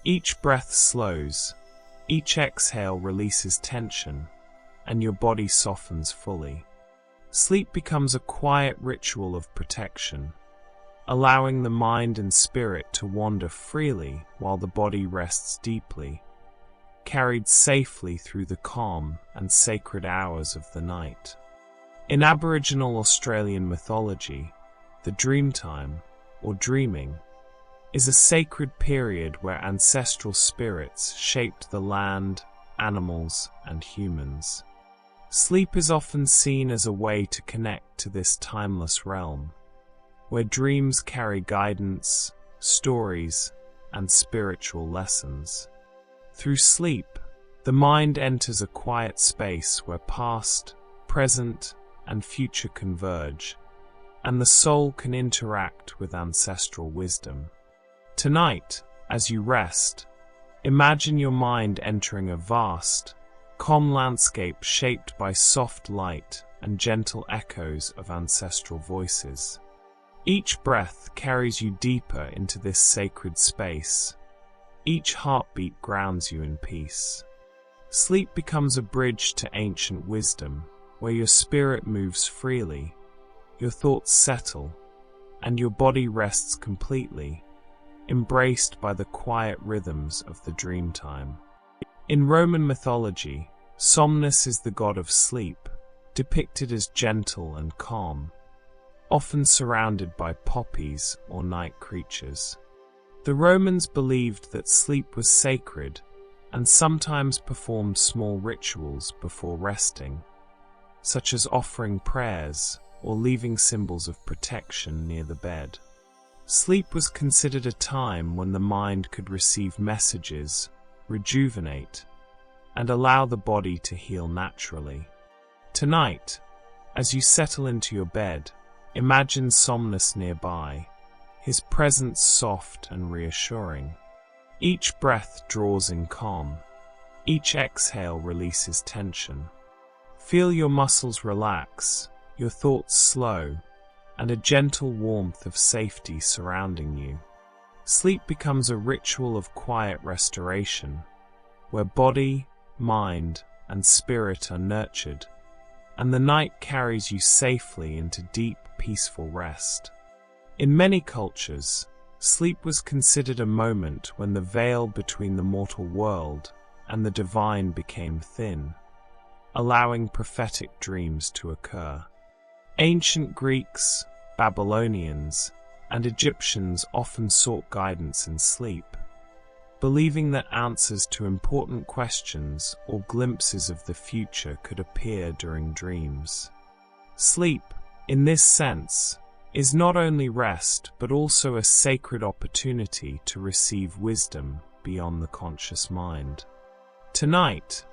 Speaker 1: Each breath slows, each exhale releases tension, and your body softens fully. Sleep becomes a quiet ritual of protection, allowing the mind and spirit to wander freely while the body rests deeply, carried safely through the calm and sacred hours of the night. In Aboriginal Australian mythology, the dream time, or dreaming, is a sacred period where ancestral spirits shaped the land, animals, and humans. Sleep is often seen as a way to connect to this timeless realm, where dreams carry guidance, stories, and spiritual lessons. Through sleep, the mind enters a quiet space where past, present, and future converge, and the soul can interact with ancestral wisdom. Tonight, as you rest, imagine your mind entering a vast, calm landscape shaped by soft light and gentle echoes of ancestral voices. Each breath carries you deeper into this sacred space. Each heartbeat grounds you in peace. Sleep becomes a bridge to ancient wisdom, where your spirit moves freely, your thoughts settle, and your body rests completely, embraced by the quiet rhythms of the dream time. In Roman mythology, Somnus is the god of sleep, depicted as gentle and calm, often surrounded by poppies or night creatures. The Romans believed that sleep was sacred and sometimes performed small rituals before resting, such as offering prayers or leaving symbols of protection near the bed. Sleep was considered a time when the mind could receive messages, rejuvenate, and allow the body to heal naturally. Tonight, as you settle into your bed, imagine Somnus nearby, his presence soft and reassuring. Each breath draws in calm. Each exhale releases tension. Feel your muscles relax, your thoughts slow, and a gentle warmth of safety surrounding you. Sleep becomes a ritual of quiet restoration, where body, mind, and spirit are nurtured, and the night carries you safely into deep, peaceful rest. In many cultures, sleep was considered a moment when the veil between the mortal world and the divine became thin, allowing prophetic dreams to occur. Ancient Greeks, Babylonians, and Egyptians often sought guidance in sleep, believing that answers to important questions or glimpses of the future could appear during dreams. Sleep, in this sense, is not only rest but also a sacred opportunity to receive wisdom beyond the conscious mind. Tonight,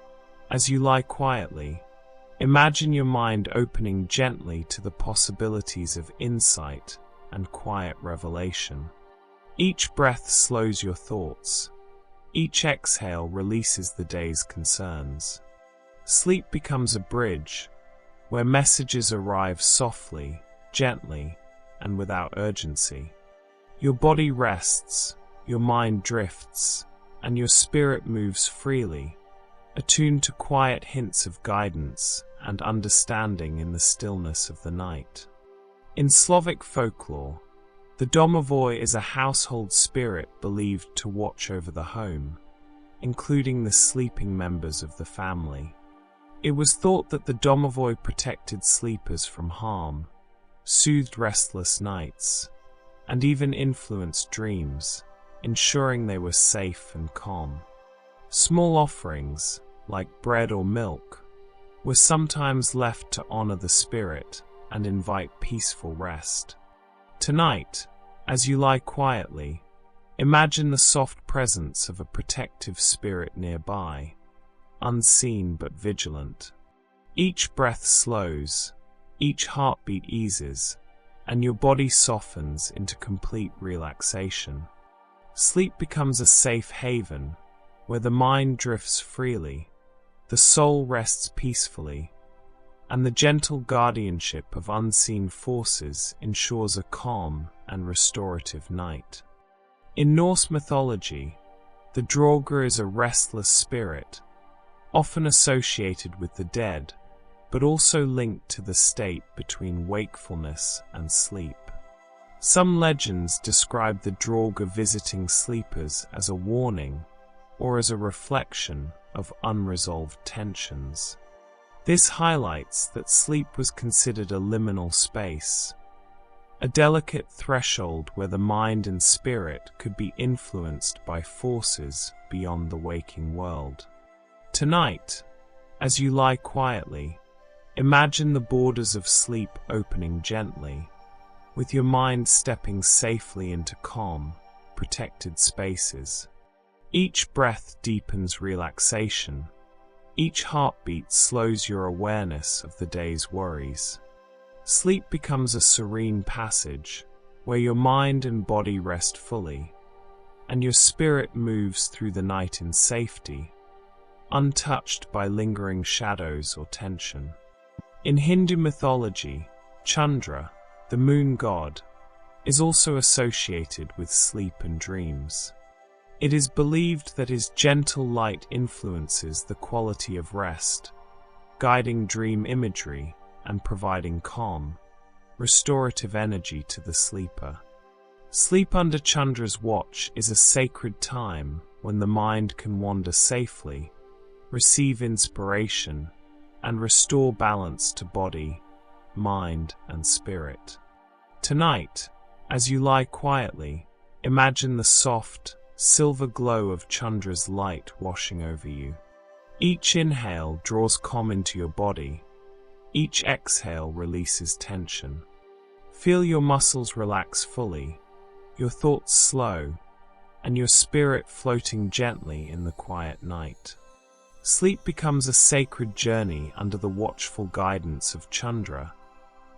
Speaker 1: as you lie quietly, imagine your mind opening gently to the possibilities of insight and quiet revelation. Each breath slows your thoughts. Each exhale releases the day's concerns. Sleep becomes a bridge where messages arrive softly, gently, and without urgency. Your body rests, your mind drifts, and your spirit moves freely, attuned to quiet hints of guidance and understanding in the stillness of the night. In Slavic folklore, the domovoi is a household spirit believed to watch over the home, including the sleeping members of the family. It was thought that the domovoi protected sleepers from harm, soothed restless nights, and even influenced dreams, ensuring they were safe and calm. Small offerings, like bread or milk, were sometimes left to honor the spirit and invite peaceful rest. Tonight, as you lie quietly, imagine the soft presence of a protective spirit nearby, unseen but vigilant. Each breath slows, each heartbeat eases, and your body softens into complete relaxation. Sleep becomes a safe haven, where the mind drifts freely, the soul rests peacefully, and the gentle guardianship of unseen forces ensures a calm and restorative night. In Norse mythology, the Draugr is a restless spirit, often associated with the dead, but also linked to the state between wakefulness and sleep. Some legends describe the Draugr visiting sleepers as a warning or as a reflection of unresolved tensions. This highlights that sleep was considered a liminal space, a delicate threshold where the mind and spirit could be influenced by forces beyond the waking world. Tonight, as you lie quietly, imagine the borders of sleep opening gently, with your mind stepping safely into calm, protected spaces. Each breath deepens relaxation. Each heartbeat slows your awareness of the day's worries. Sleep becomes a serene passage, where your mind and body rest fully, and your spirit moves through the night in safety, untouched by lingering shadows or tension. In Hindu mythology, Chandra, the moon god, is also associated with sleep and dreams. It is believed that his gentle light influences the quality of rest, guiding dream imagery and providing calm, restorative energy to the sleeper. Sleep under Chandra's watch is a sacred time when the mind can wander safely, receive inspiration, and restore balance to body, mind, and spirit. Tonight, as you lie quietly, imagine the soft, silver glow of Chandra's light washing over you. Each inhale draws calm into your body. Each exhale releases tension. Feel your muscles relax fully, your thoughts slow, and your spirit floating gently in the quiet night. Sleep becomes a sacred journey under the watchful guidance of Chandra,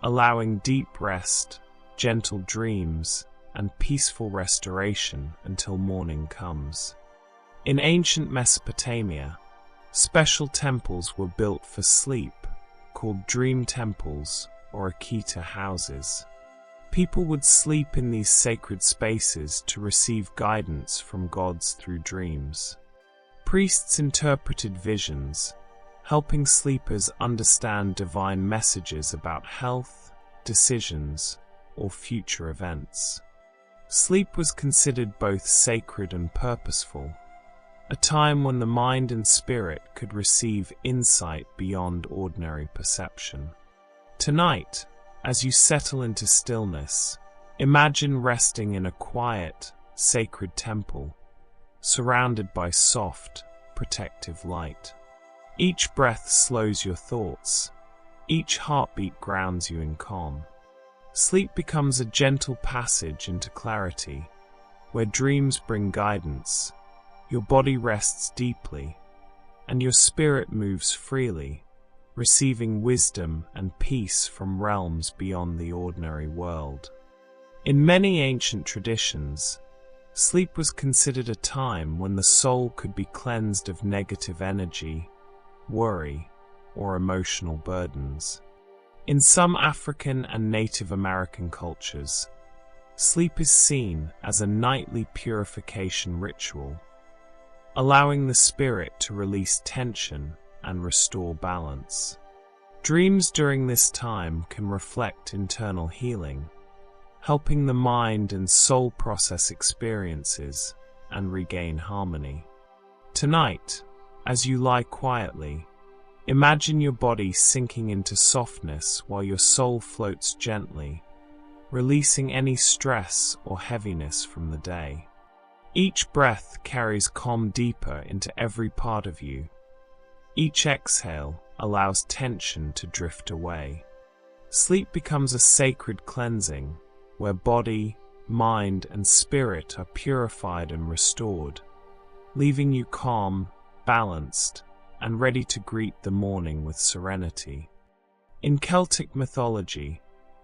Speaker 1: allowing deep rest, gentle dreams, and peaceful restoration until morning comes. In ancient Mesopotamia, special temples were built for sleep, called dream temples or Akita houses. People would sleep in these sacred spaces to receive guidance from gods through dreams. Priests interpreted visions, helping sleepers understand divine messages about health, decisions, or future events. Sleep was considered both sacred and purposeful, a time when the mind and spirit could receive insight beyond ordinary perception. Tonight, as you settle into stillness, imagine resting in a quiet, sacred temple, surrounded by soft, protective light. Each breath slows your thoughts. Each heartbeat grounds you in calm. Sleep becomes a gentle passage into clarity, where dreams bring guidance, your body rests deeply, and your spirit moves freely, receiving wisdom and peace from realms beyond the ordinary world. In many ancient traditions, sleep was considered a time when the soul could be cleansed of negative energy, worry, or emotional burdens. In some African and Native American cultures, sleep is seen as a nightly purification ritual, allowing the spirit to release tension and restore balance. Dreams during this time can reflect internal healing, helping the mind and soul process experiences and regain harmony. Tonight, as you lie quietly, imagine your body sinking into softness while your soul floats gently, releasing any stress or heaviness from the day. Each breath carries calm deeper into every part of you. Each exhale allows tension to drift away. Sleep becomes a sacred cleansing, where body, mind, and spirit are purified and restored, leaving you calm, balanced, and ready to greet the morning with serenity. In Celtic mythology,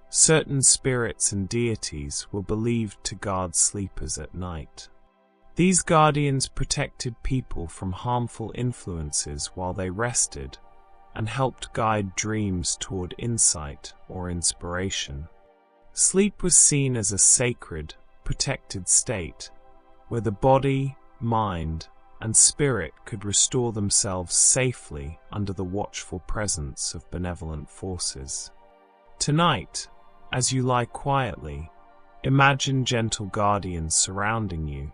Speaker 1: certain spirits and deities were believed to guard sleepers at night. These guardians protected people from harmful influences while they rested, and helped guide dreams toward insight or inspiration. Sleep was seen as a sacred, protected state, where the body, mind, and spirit could restore themselves safely under the watchful presence of benevolent forces. Tonight, as you lie quietly, imagine gentle guardians surrounding you,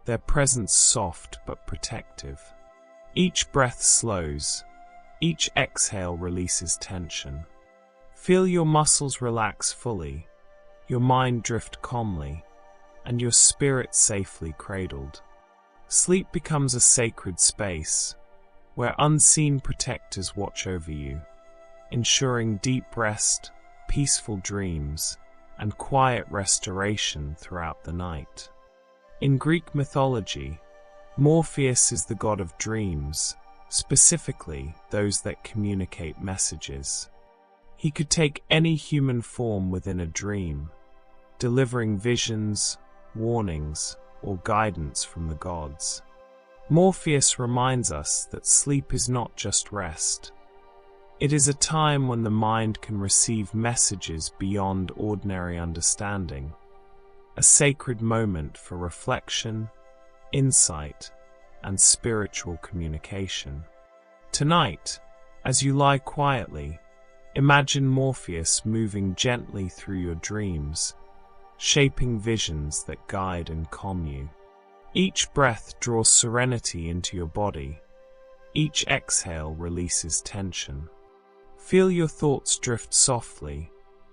Speaker 1: their presence soft but protective. Each breath slows, each exhale releases tension. Feel your muscles relax fully, your mind drift calmly, and your spirit safely cradled. Sleep becomes a sacred space, where unseen protectors watch over you, ensuring deep rest, peaceful dreams, and quiet restoration throughout the night. In Greek mythology, Morpheus is the god of dreams, specifically those that communicate messages. He could take any human form within a dream, delivering visions, warnings, or guidance from the gods. Morpheus reminds us that sleep is not just rest. It is a time when the mind can receive messages beyond ordinary understanding, a sacred moment for reflection, insight, and spiritual communication. Tonight, as you lie quietly, imagine Morpheus moving gently through your dreams, shaping visions that guide and calm you. Each breath draws serenity into your body. Each exhale releases tension. Feel your thoughts drift softly,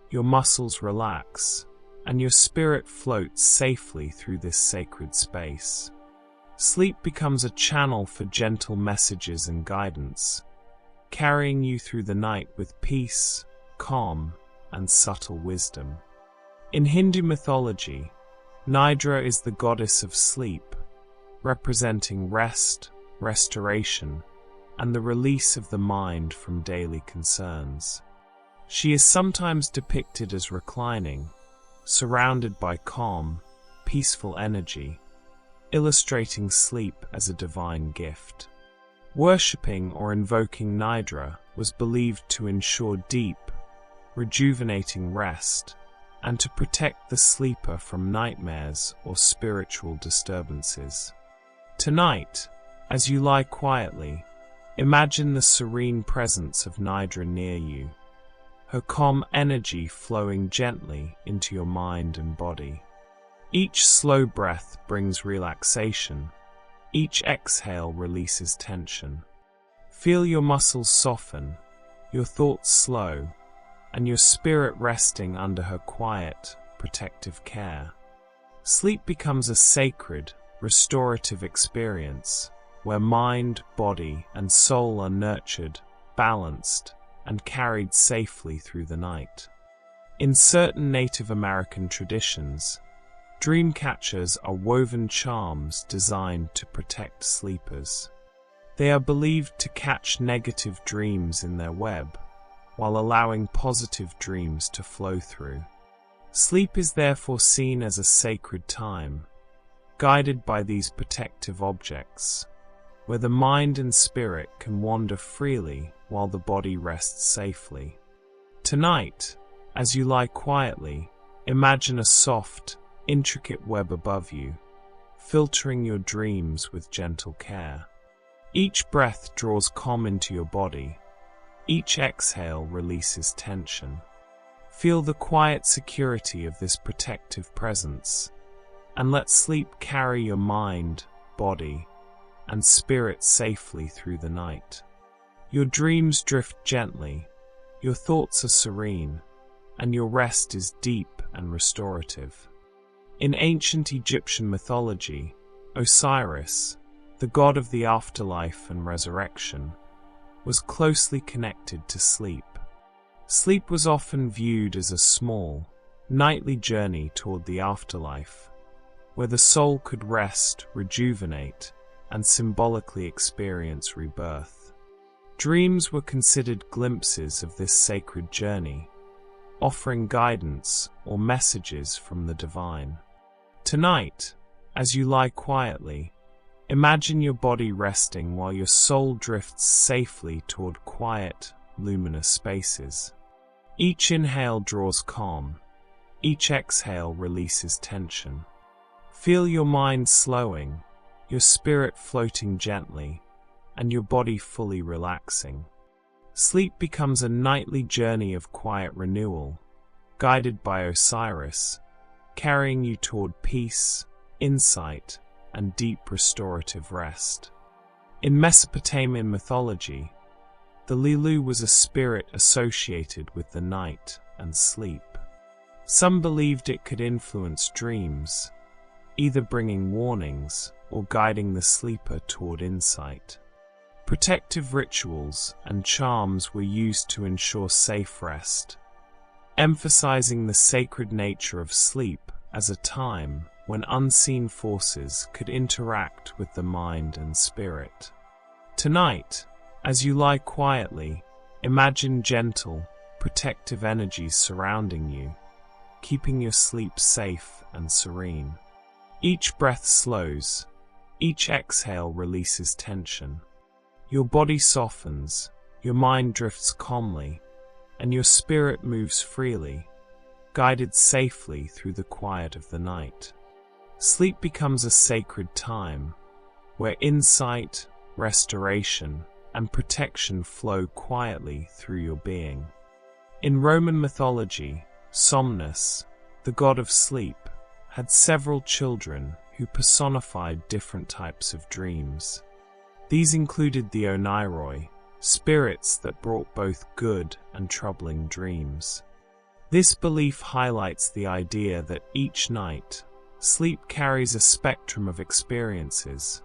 Speaker 1: your muscles relax, and your spirit floats safely through this sacred space. Sleep becomes a channel for gentle messages and guidance, carrying you through the night with peace, calm, and subtle wisdom. In Hindu mythology, Nidra is the goddess of sleep, representing rest, restoration, and the release of the mind from daily concerns. She is sometimes depicted as reclining, surrounded by calm, peaceful energy, illustrating sleep as a divine gift. Worshipping or invoking Nidra was believed to ensure deep, rejuvenating rest, and to protect the sleeper from nightmares or spiritual disturbances. Tonight, as you lie quietly, imagine the serene presence of Nidra near you, her calm energy flowing gently into your mind and body. Each slow breath brings relaxation. Each exhale releases tension. Feel your muscles soften, your thoughts slow, and your spirit resting under her quiet, protective care. Sleep becomes a sacred, restorative experience where mind, body, and soul are nurtured, balanced, and carried safely through the night. In certain Native American traditions, dream catchers are woven charms designed to protect sleepers. They are believed to catch negative dreams in their web, while allowing positive dreams to flow through. Sleep is therefore seen as a sacred time, guided by these protective objects, where the mind and spirit can wander freely while the body rests safely. Tonight, as you lie quietly, imagine a soft, intricate web above you, filtering your dreams with gentle care. Each breath draws calm into your body. Each exhale releases tension. Feel the quiet security of this protective presence, and let sleep carry your mind, body, and spirit safely through the night. Your dreams drift gently, your thoughts are serene, and your rest is deep and restorative. In ancient Egyptian mythology, Osiris, the god of the afterlife and resurrection, was closely connected to sleep. Sleep was often viewed as a small, nightly journey toward the afterlife, where the soul could rest, rejuvenate, and symbolically experience rebirth. Dreams were considered glimpses of this sacred journey, offering guidance or messages from the divine. Tonight, as you lie quietly, imagine your body resting while your soul drifts safely toward quiet, luminous spaces. Each inhale draws calm. Each exhale releases tension. Feel your mind slowing, your spirit floating gently, and your body fully relaxing. Sleep becomes a nightly journey of quiet renewal, guided by Osiris, carrying you toward peace, insight, and deep restorative rest. In Mesopotamian mythology, the Lilu was a spirit associated with the night and sleep. Some believed it could influence dreams, either bringing warnings or guiding the sleeper toward insight. Protective rituals and charms were used to ensure safe rest, emphasizing the sacred nature of sleep as a time when unseen forces could interact with the mind and spirit. Tonight, as you lie quietly, imagine gentle, protective energies surrounding you, keeping your sleep safe and serene. Each breath slows, each exhale releases tension. Your body softens, your mind drifts calmly, and your spirit moves freely, guided safely through the quiet of the night. Sleep becomes a sacred time, where insight, restoration, and protection flow quietly through your being. In Roman mythology, Somnus, the god of sleep, had several children who personified different types of dreams. These included the Oneiroi, spirits that brought both good and troubling dreams. This belief highlights the idea that each night, sleep carries a spectrum of experiences,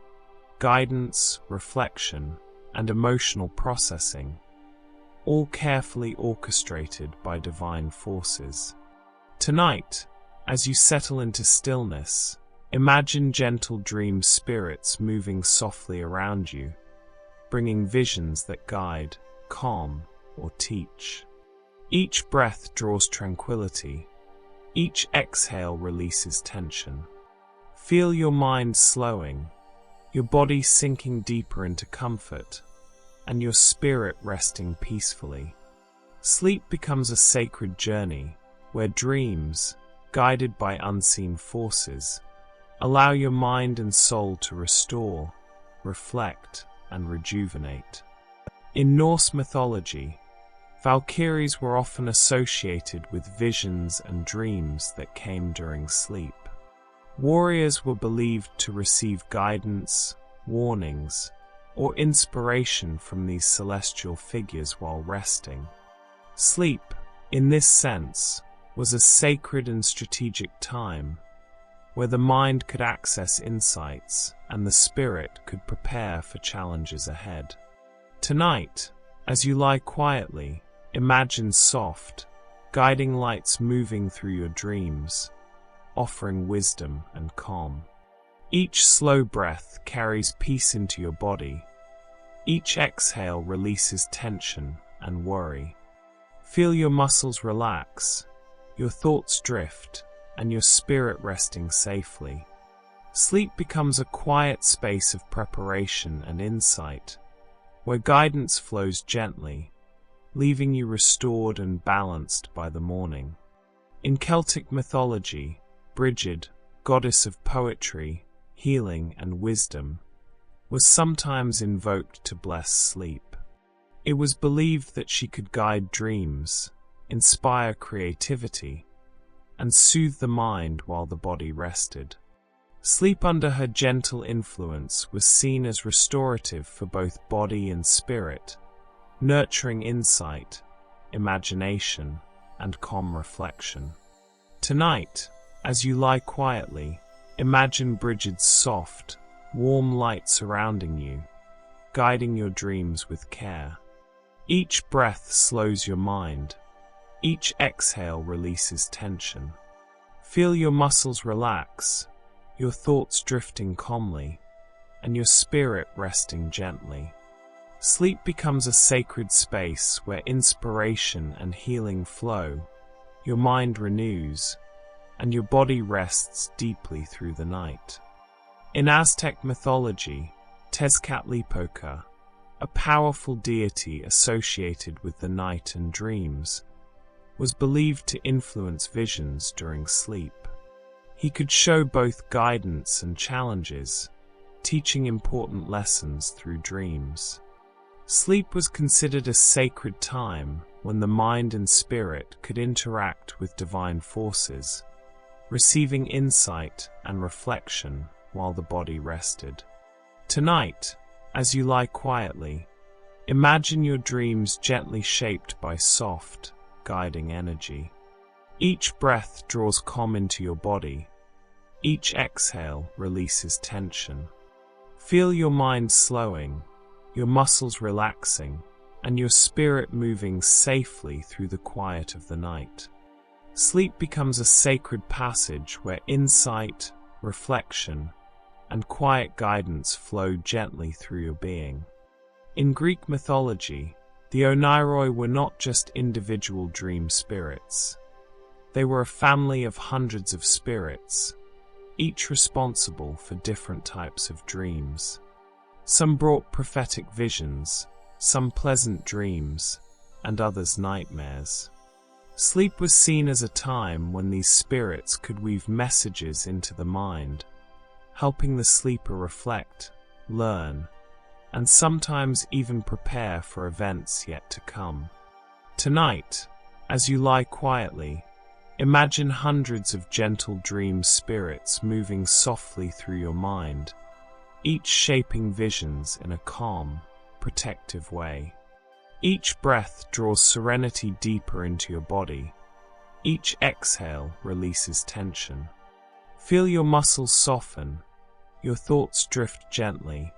Speaker 1: guidance, reflection, and emotional processing, all carefully orchestrated by divine forces. Tonight, as you settle into stillness, imagine gentle dream spirits moving softly around you, bringing visions that guide, calm, or teach. Each breath draws tranquility. Each exhale releases tension. Feel your mind slowing, your body sinking deeper into comfort, and your spirit resting peacefully. Sleep becomes a sacred journey where dreams, guided by unseen forces, allow your mind and soul to restore, reflect, and rejuvenate. In Norse mythology, Valkyries were often associated with visions and dreams that came during sleep. Warriors were believed to receive guidance, warnings, or inspiration from these celestial figures while resting. Sleep, in this sense, was a sacred and strategic time where the mind could access insights and the spirit could prepare for challenges ahead. Tonight, as you lie quietly, imagine soft, guiding lights moving through your dreams, offering wisdom and calm. Each slow breath carries peace into your body. Each exhale releases tension and worry. Feel your muscles relax, your thoughts drift, and your spirit resting safely. Sleep becomes a quiet space of preparation and insight, where guidance flows gently, leaving you restored and balanced by the morning. In Celtic mythology, Brigid, goddess of poetry, healing, and wisdom, was sometimes invoked to bless sleep. It was believed that she could guide dreams, inspire creativity, and soothe the mind while the body rested. Sleep under her gentle influence was seen as restorative for both body and spirit, nurturing insight, imagination, and calm reflection. Tonight, as you lie quietly, imagine Brigid's soft, warm light surrounding you, guiding your dreams with care. Each breath slows your mind. Each exhale releases tension. Feel your muscles relax, your thoughts drifting calmly, and your spirit resting gently. Sleep becomes a sacred space where inspiration and healing flow, your mind renews, and your body rests deeply through the night. In Aztec mythology, Tezcatlipoca, a powerful deity associated with the night and dreams, was believed to influence visions during sleep. He could show both guidance and challenges, teaching important lessons through dreams. Sleep was considered a sacred time when the mind and spirit could interact with divine forces, receiving insight and reflection while the body rested. Tonight, as you lie quietly, imagine your dreams gently shaped by soft, guiding energy. Each breath draws calm into your body. Each exhale releases tension. Feel your mind slowing, your muscles relaxing, and your spirit moving safely through the quiet of the night. Sleep becomes a sacred passage where insight, reflection, and quiet guidance flow gently through your being. In Greek mythology, the Oneiroi were not just individual dream spirits. They were a family of hundreds of spirits, each responsible for different types of dreams. Some brought prophetic visions, some pleasant dreams, and others nightmares. Sleep was seen as a time when these spirits could weave messages into the mind, helping the sleeper reflect, learn, and sometimes even prepare for events yet to come. Tonight, as you lie quietly, imagine hundreds of gentle dream spirits moving softly through your mind, each shaping visions in a calm, protective way. Each breath draws serenity deeper into your body. Each exhale releases tension. Feel your muscles soften, your thoughts drift gently,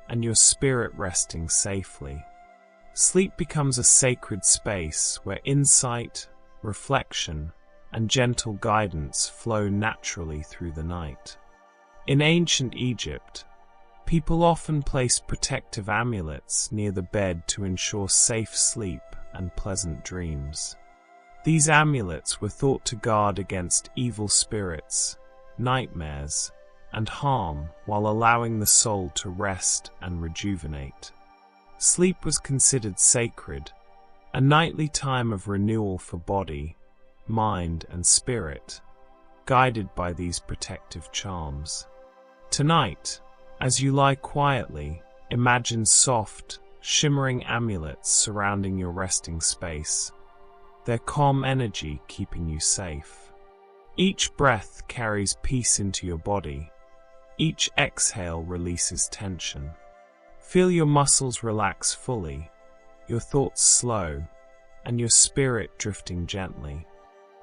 Speaker 1: and your spirit resting safely. Sleep becomes a sacred space where insight, reflection, and gentle guidance flow naturally through the night. In ancient Egypt, people often placed protective amulets near the bed to ensure safe sleep and pleasant dreams. These amulets were thought to guard against evil spirits, nightmares, and harm while allowing the soul to rest and rejuvenate. Sleep was considered sacred, a nightly time of renewal for body, mind, and spirit, guided by these protective charms. Tonight, as you lie quietly, imagine soft, shimmering amulets surrounding your resting space, their calm energy keeping you safe. Each breath carries peace into your body. Each exhale releases tension. Feel your muscles relax fully, your thoughts slow, and your spirit drifting gently.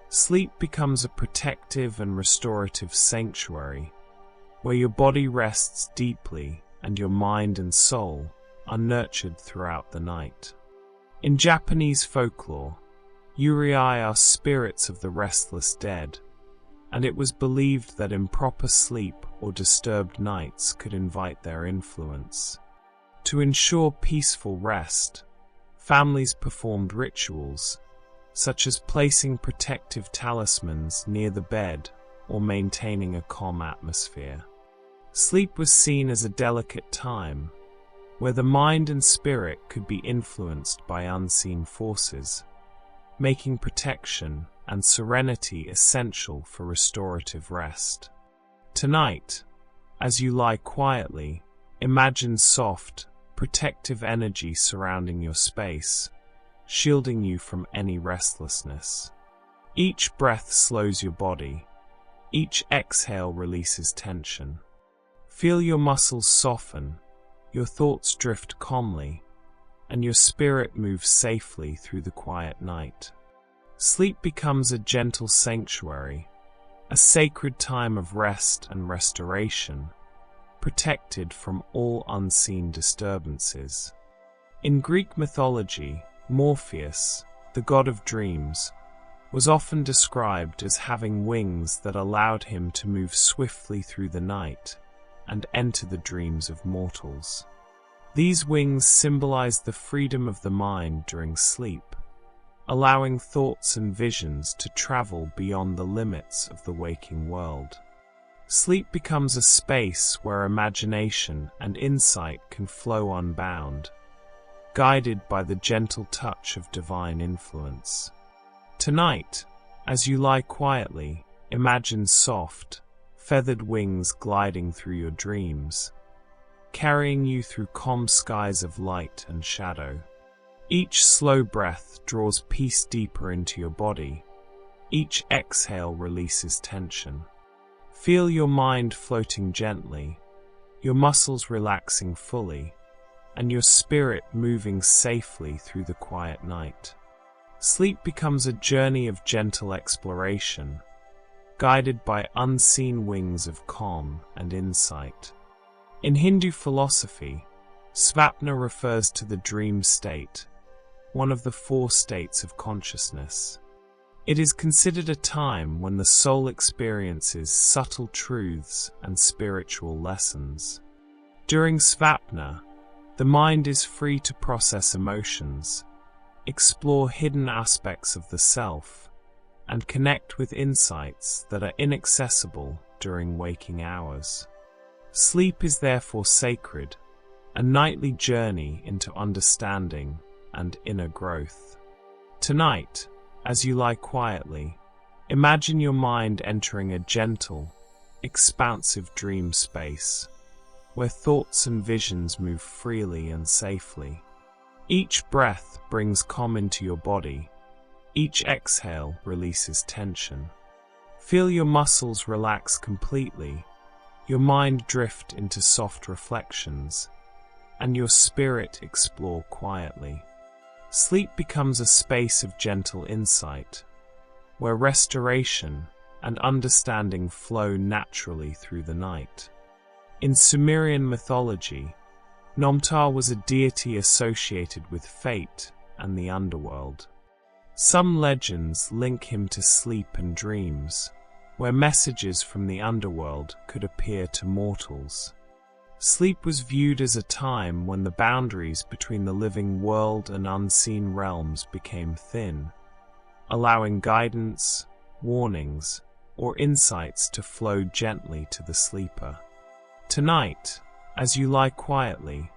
Speaker 1: Sleep becomes a protective and restorative sanctuary, where your body rests deeply and your mind and soul are nurtured throughout the night. In Japanese folklore, Yurei are spirits of the restless dead, and it was believed that improper sleep or disturbed nights could invite their influence. To ensure peaceful rest, families performed rituals, such as placing protective talismans near the bed or maintaining a calm atmosphere. Sleep was seen as a delicate time, where the mind and spirit could be influenced by unseen forces, making protection and serenity essential for restorative rest. Tonight, as you lie quietly, imagine soft, protective energy surrounding your space, shielding you from any restlessness. Each breath slows your body. Each exhale releases tension. Feel your muscles soften, your thoughts drift calmly, and your spirit moves safely through the quiet night. Sleep becomes a gentle sanctuary, a sacred time of rest and restoration, protected from all unseen disturbances. In Greek mythology, Morpheus, the god of dreams, was often described as having wings that allowed him to move swiftly through the night and enter the dreams of mortals. These wings symbolize the freedom of the mind during sleep, allowing thoughts and visions to travel beyond the limits of the waking world. Sleep becomes a space where imagination and insight can flow unbound, guided by the gentle touch of divine influence. Tonight, as you lie quietly, imagine soft, feathered wings gliding through your dreams, carrying you through calm skies of light and shadow. Each slow breath draws peace deeper into your body. Each exhale releases tension. Feel your mind floating gently, your muscles relaxing fully, and your spirit moving safely through the quiet night. Sleep becomes a journey of gentle exploration, guided by unseen wings of calm and insight. In Hindu philosophy, Svapna refers to the dream state, one of the 4 states of consciousness. It is considered a time when the soul experiences subtle truths and spiritual lessons. During Svapna, the mind is free to process emotions, explore hidden aspects of the self, and connect with insights that are inaccessible during waking hours. Sleep is therefore sacred, a nightly journey into understanding and inner growth. Tonight, as you lie quietly, imagine your mind entering a gentle, expansive dream space, where thoughts and visions move freely and safely. Each breath brings calm into your body. Each exhale releases tension. Feel your muscles relax completely, your mind drift into soft reflections, and your spirit explore quietly. Sleep becomes a space of gentle insight, where restoration and understanding flow naturally through the night. In Sumerian mythology, Nomtar was a deity associated with fate and the underworld. Some legends link him to sleep and dreams, where messages from the underworld could appear to mortals. Sleep was viewed as a time when the boundaries between the living world and unseen realms became thin, allowing guidance, warnings, or insights to flow gently to the sleeper. Tonight, as you lie quietly,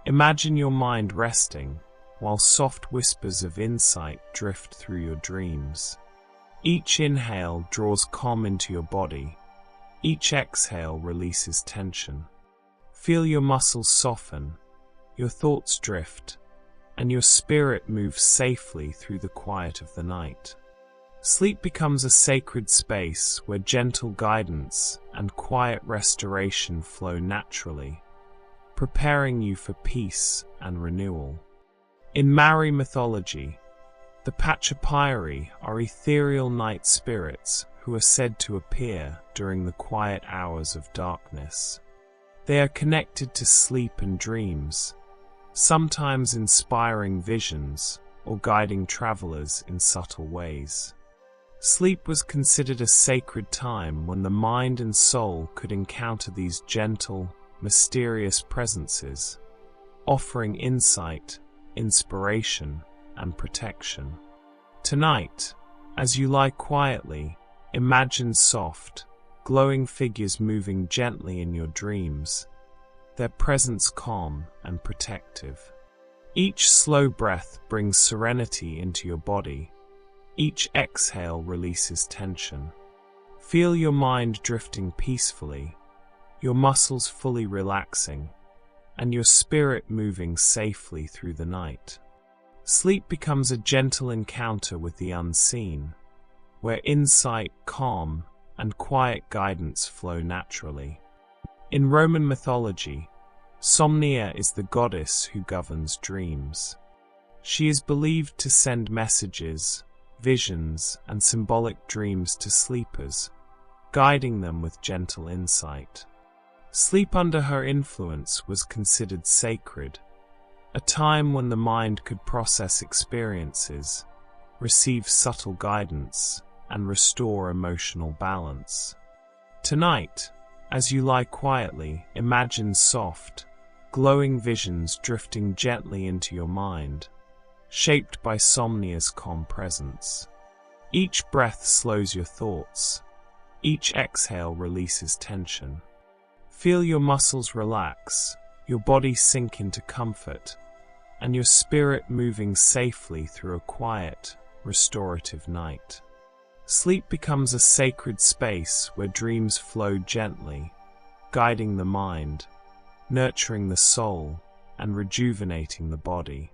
Speaker 1: imagine your mind resting while soft whispers of insight drift through your dreams. Each inhale draws calm into your body. Each exhale releases tension. Feel your muscles soften, your thoughts drift, and your spirit moves safely through the quiet of the night. Sleep becomes a sacred space where gentle guidance and quiet restoration flow naturally, preparing you for peace and renewal. In Maori mythology, the Pachapiri are ethereal night spirits who are said to appear during the quiet hours of darkness. They are connected to sleep and dreams, sometimes inspiring visions or guiding travelers in subtle ways. Sleep was considered a sacred time when the mind and soul could encounter these gentle, mysterious presences, offering insight, inspiration, and protection. Tonight, as you lie quietly, imagine soft, glowing figures moving gently in your dreams, their presence calm and protective. Each slow breath brings serenity into your body. Each exhale releases tension. Feel your mind drifting peacefully, your muscles fully relaxing, and your spirit moving safely through the night. Sleep becomes a gentle encounter with the unseen, where insight, calm, and quiet guidance flow naturally. In Roman mythology, Somnia is the goddess who governs dreams. She is believed to send messages, visions, and symbolic dreams to sleepers, guiding them with gentle insight. Sleep under her influence was considered sacred, a time when the mind could process experiences, receive subtle guidance, and restore emotional balance. Tonight, as you lie quietly, imagine soft, glowing visions drifting gently into your mind, shaped by Somnia's calm presence. Each breath slows your thoughts. Each exhale releases tension. Feel your muscles relax, your body sink into comfort, and your spirit moving safely through a quiet, restorative night. Sleep becomes a sacred space where dreams flow gently, guiding the mind, nurturing the soul, and rejuvenating the body.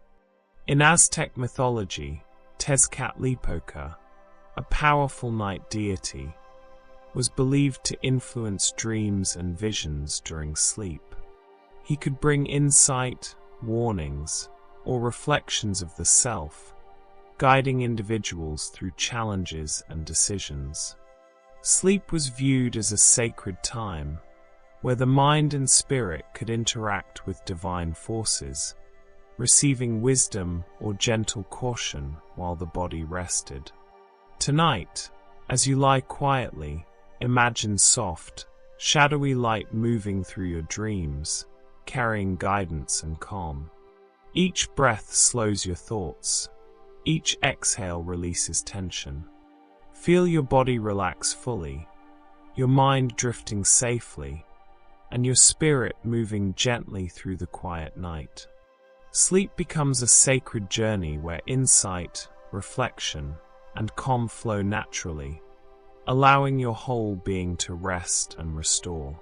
Speaker 1: In Aztec mythology, Tezcatlipoca, a powerful night deity, was believed to influence dreams and visions during sleep. He could bring insight, warnings, or reflections of the self, guiding individuals through challenges and decisions. Sleep was viewed as a sacred time, where the mind and spirit could interact with divine forces, receiving wisdom or gentle caution while the body rested. Tonight, as you lie quietly, imagine soft, shadowy light moving through your dreams, carrying guidance and calm. Each breath slows your thoughts. Each exhale releases tension. Feel your body relax fully, your mind drifting safely, and your spirit moving gently through the quiet night. Sleep becomes a sacred journey where insight, reflection, and calm flow naturally, allowing your whole being to rest and restore.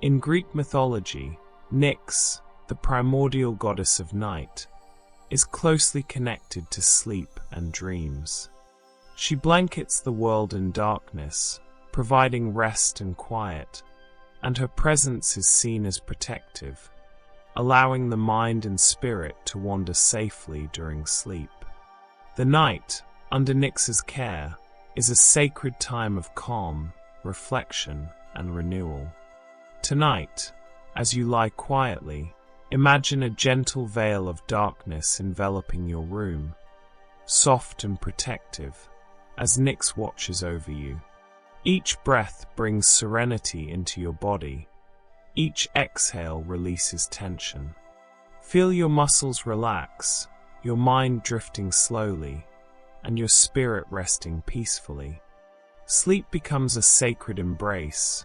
Speaker 1: In Greek mythology, Nyx, the primordial goddess of night, is closely connected to sleep and dreams. She blankets the world in darkness, providing rest and quiet, and her presence is seen as protective, allowing the mind and spirit to wander safely during sleep. The night, under Nyx's care, is a sacred time of calm, reflection, and renewal. Tonight, as you lie quietly, imagine a gentle veil of darkness enveloping your room, soft and protective, as Nyx watches over you. Each breath brings serenity into your body. Each exhale releases tension. Feel your muscles relax, your mind drifting slowly, and your spirit resting peacefully. Sleep becomes a sacred embrace,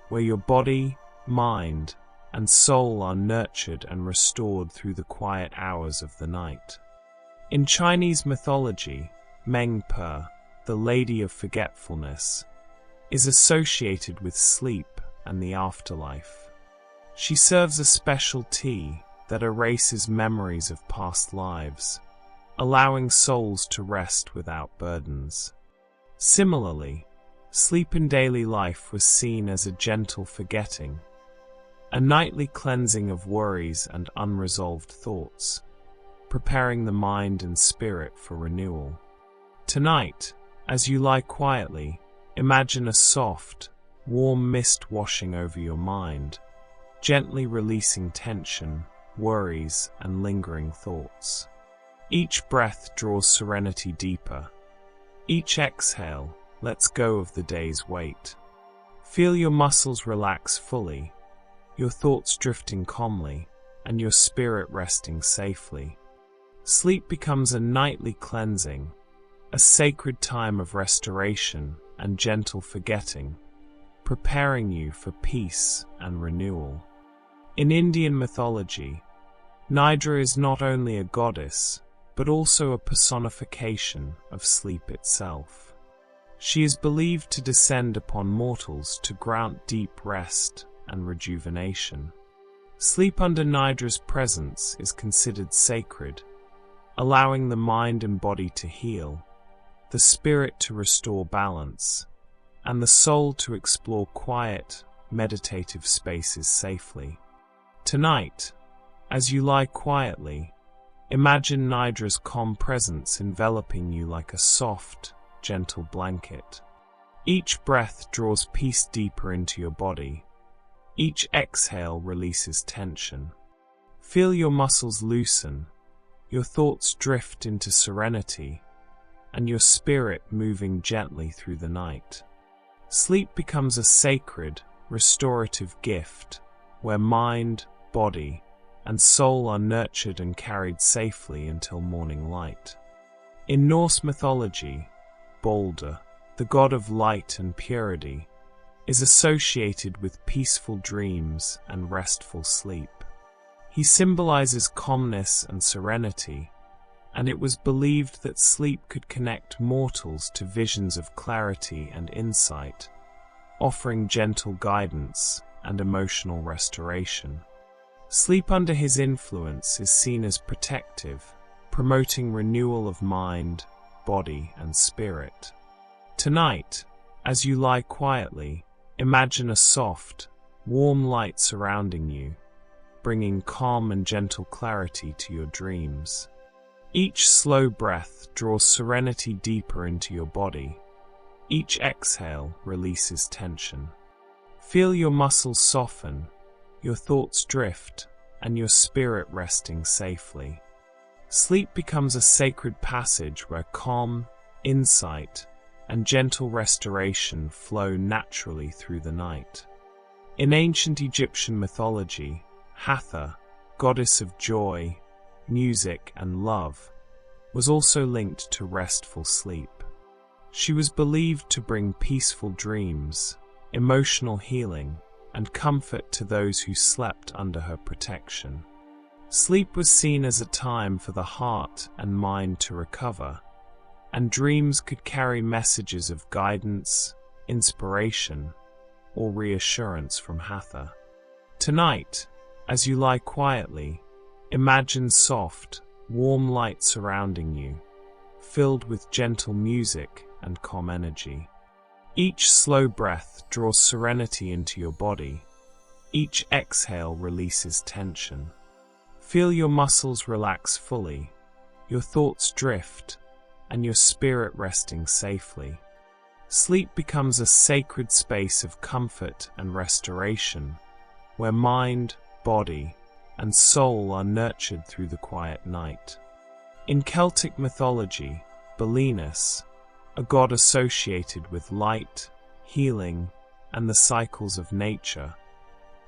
Speaker 1: where your body, mind, and soul are nurtured and restored through the quiet hours of the night. In Chinese mythology, Meng Per, the Lady of Forgetfulness, is associated with sleep and the afterlife. She serves a special tea that erases memories of past lives, allowing souls to rest without burdens. Similarly, sleep in daily life was seen as a gentle forgetting, a nightly cleansing of worries and unresolved thoughts, preparing the mind and spirit for renewal. Tonight, as you lie quietly, imagine a soft, warm mist washing over your mind, gently releasing tension, worries, and lingering thoughts. Each breath draws serenity deeper. Each exhale lets go of the day's weight. Feel your muscles relax fully, your thoughts drifting calmly, and your spirit resting safely. Sleep becomes a nightly cleansing, a sacred time of restoration and gentle forgetting, preparing you for peace and renewal. In Indian mythology, Nidra is not only a goddess, but also a personification of sleep itself. She is believed to descend upon mortals to grant deep rest and rejuvenation. Sleep under Nidra's presence is considered sacred, allowing the mind and body to heal, the spirit to restore balance, and the soul to explore quiet, meditative spaces safely. Tonight, as you lie quietly, imagine Nidra's calm presence enveloping you like a soft, gentle blanket. Each breath draws peace deeper into your body. Each exhale releases tension. Feel your muscles loosen, your thoughts drift into serenity, and your spirit moving gently through the night. Sleep becomes a sacred, restorative gift, where mind, body, and soul are nurtured and carried safely until morning light. In Norse mythology, Balder, the god of light and purity, is associated with peaceful dreams and restful sleep. He symbolizes calmness and serenity, and it was believed that sleep could connect mortals to visions of clarity and insight, offering gentle guidance and emotional restoration. Sleep under his influence is seen as protective, promoting renewal of mind, body, and spirit. Tonight, as you lie quietly, imagine a soft, warm light surrounding you, bringing calm and gentle clarity to your dreams. Each slow breath draws serenity deeper into your body. Each exhale releases tension. Feel your muscles soften, your thoughts drift, and your spirit resting safely. Sleep becomes a sacred passage where calm, insight, and gentle restoration flow naturally through the night. In ancient Egyptian mythology, Hathor, goddess of joy, music, and love, was also linked to restful sleep. She was believed to bring peaceful dreams, emotional healing, and comfort to those who slept under her protection. Sleep was seen as a time for the heart and mind to recover, and dreams could carry messages of guidance, inspiration, or reassurance from Hathor. Tonight, as you lie quietly, imagine soft, warm light surrounding you, filled with gentle music and calm energy. Each slow breath draws serenity into your body. Each exhale releases tension. Feel your muscles relax fully, your thoughts drift, and your spirit resting safely. Sleep becomes a sacred space of comfort and restoration, where mind, body, and soul are nurtured through the quiet night. In Celtic mythology, Belinus, a god associated with light, healing, and the cycles of nature,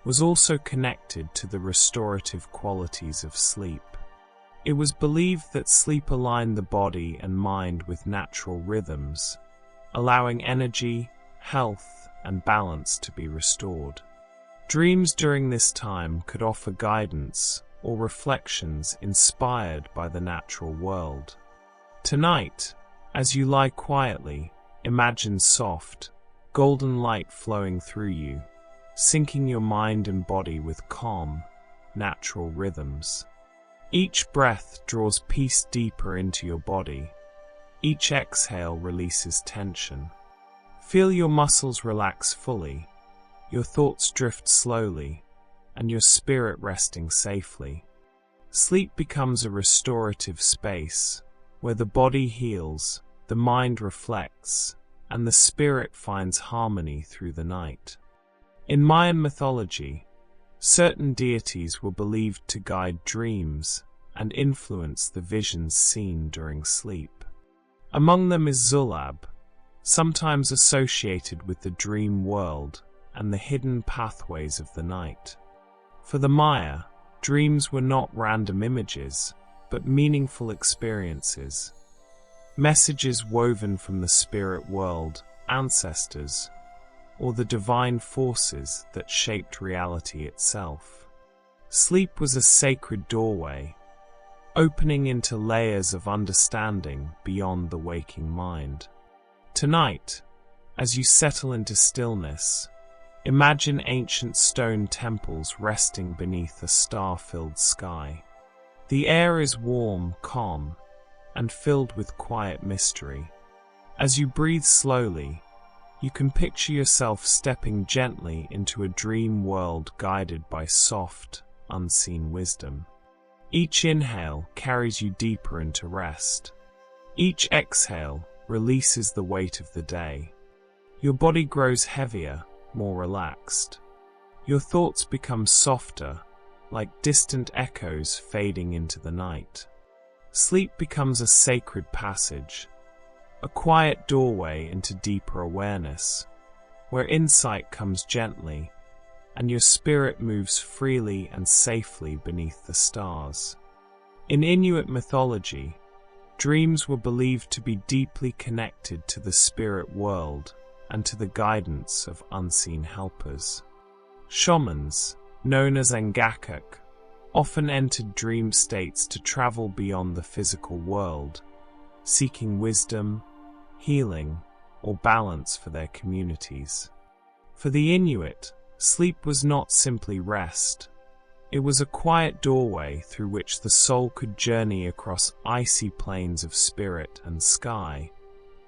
Speaker 1: was also connected to the restorative qualities of sleep. It was believed that sleep aligned the body and mind with natural rhythms, allowing energy, health, and balance to be restored. Dreams during this time could offer guidance or reflections inspired by the natural world. Tonight, as you lie quietly, imagine soft, golden light flowing through you, syncing your mind and body with calm, natural rhythms. Each breath draws peace deeper into your body. Each exhale releases tension. Feel your muscles relax fully, your thoughts drift slowly, and your spirit resting safely. Sleep becomes a restorative space where the body heals, the mind reflects, and the spirit finds harmony through the night. In Mayan mythology, certain deities were believed to guide dreams and influence the visions seen during sleep. Among them is Zulab, sometimes associated with the dream world and the hidden pathways of the night. For the Maya, dreams were not random images, but meaningful experiences, messages woven from the spirit world, ancestors, or the divine forces that shaped reality itself. Sleep was a sacred doorway, opening into layers of understanding beyond the waking mind. Tonight, as you settle into stillness, imagine ancient stone temples resting beneath a star-filled sky. The air is warm, calm, and filled with quiet mystery. As you breathe slowly, you can picture yourself stepping gently into a dream world guided by soft, unseen wisdom. Each inhale carries you deeper into rest. Each exhale releases the weight of the day. Your body grows heavier, more relaxed. Your thoughts become softer, like distant echoes fading into the night. Sleep becomes a sacred passage, a quiet doorway into deeper awareness, where insight comes gently, and your spirit moves freely and safely beneath the stars. In Inuit mythology, dreams were believed to be deeply connected to the spirit world and to the guidance of unseen helpers. Shamans, known as Ngakak, often entered dream states to travel beyond the physical world, seeking wisdom, healing, or balance for their communities. For the Inuit, sleep was not simply rest. It was a quiet doorway through which the soul could journey across icy plains of spirit and sky,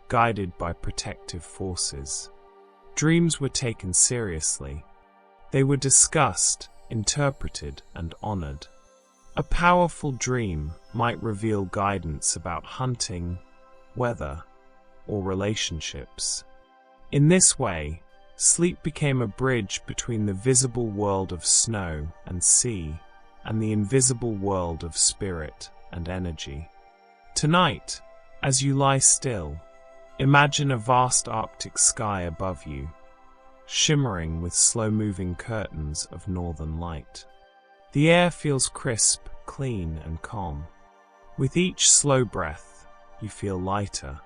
Speaker 1: guided by protective forces. Dreams were taken seriously. They were discussed, interpreted, and honored. A powerful dream might reveal guidance about hunting, weather, or relationships. In this way, sleep became a bridge between the visible world of snow and sea and the invisible world of spirit and energy. Tonight, as you lie still, imagine a vast Arctic sky above you, shimmering with slow-moving curtains of northern light. The air feels crisp, clean, and calm. With each slow breath, you feel lighter.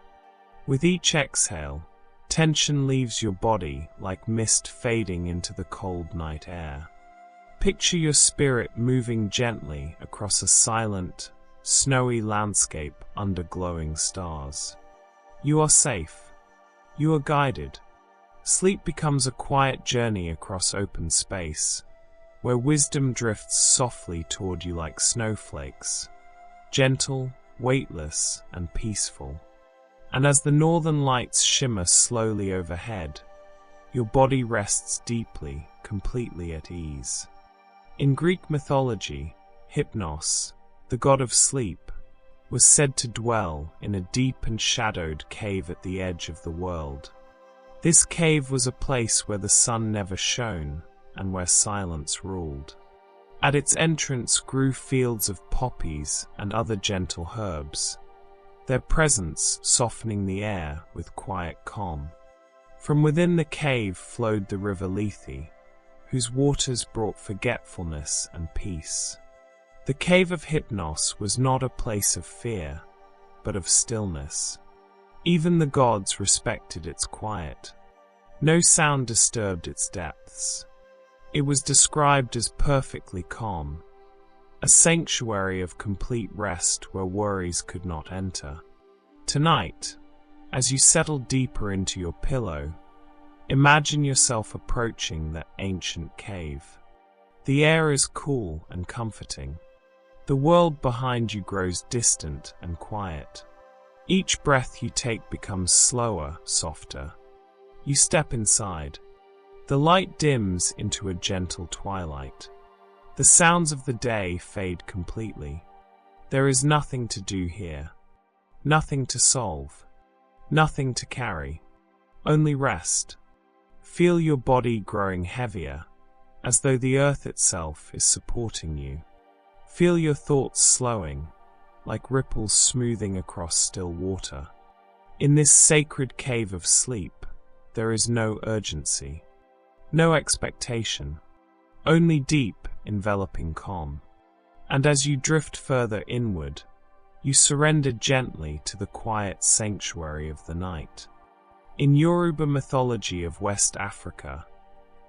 Speaker 1: With each exhale, tension leaves your body like mist fading into the cold night air. Picture your spirit moving gently across a silent, snowy landscape under glowing stars. You are safe. You are guided. Sleep becomes a quiet journey across open space, where wisdom drifts softly toward you like snowflakes, gentle, weightless, and peaceful. And as the northern lights shimmer slowly overhead, your body rests deeply, completely at ease. In Greek mythology, Hypnos, the god of sleep, was said to dwell in a deep and shadowed cave at the edge of the world. This cave was a place where the sun never shone and where silence ruled. At its entrance grew fields of poppies and other gentle herbs, their presence softening the air with quiet calm. From within the cave flowed the river Lethe, whose waters brought forgetfulness and peace. The cave of Hypnos was not a place of fear, but of stillness. Even the gods respected its quiet. No sound disturbed its depths. It was described as perfectly calm, a sanctuary of complete rest where worries could not enter. Tonight, as you settle deeper into your pillow, imagine yourself approaching that ancient cave. The air is cool and comforting. The world behind you grows distant and quiet. Each breath you take becomes slower, softer. You step inside. The light dims into a gentle twilight. The sounds of the day fade completely. There is nothing to do here. Nothing to solve. Nothing to carry. Only rest. Feel your body growing heavier, as though the earth itself is supporting you. Feel your thoughts slowing, like ripples smoothing across still water. In this sacred cave of sleep, there is no urgency, no expectation, only deep, enveloping calm. And as you drift further inward, you surrender gently to the quiet sanctuary of the night. In Yoruba mythology of West Africa,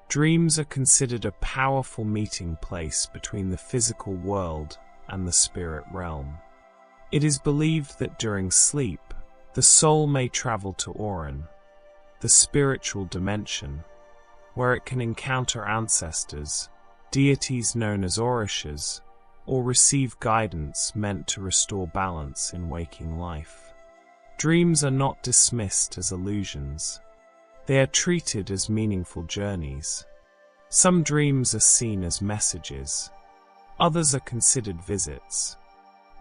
Speaker 1: dreams are considered a powerful meeting place between the physical world and the spirit realm. It is believed that during sleep, the soul may travel to Oran, the spiritual dimension, where it can encounter ancestors, deities known as orishas, or receive guidance meant to restore balance in waking life. Dreams are not dismissed as illusions. They are treated as meaningful journeys. Some dreams are seen as messages, others are considered visits,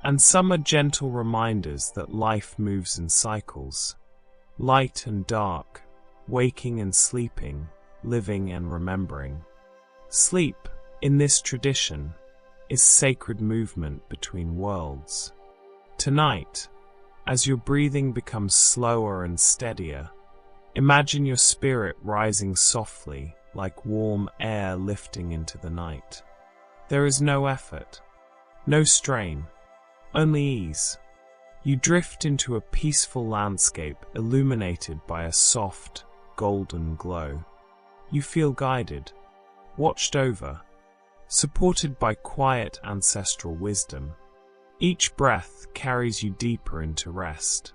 Speaker 1: and some are gentle reminders that life moves in cycles, light and dark, waking and sleeping, living and remembering. Sleep, in this tradition, is sacred movement between worlds. Tonight, as your breathing becomes slower and steadier, imagine your spirit rising softly, like warm air lifting into the night. There is no effort, no strain, only ease. You drift into a peaceful landscape illuminated by a soft, golden glow. You feel guided, watched over, supported by quiet ancestral wisdom. Each breath carries you deeper into rest.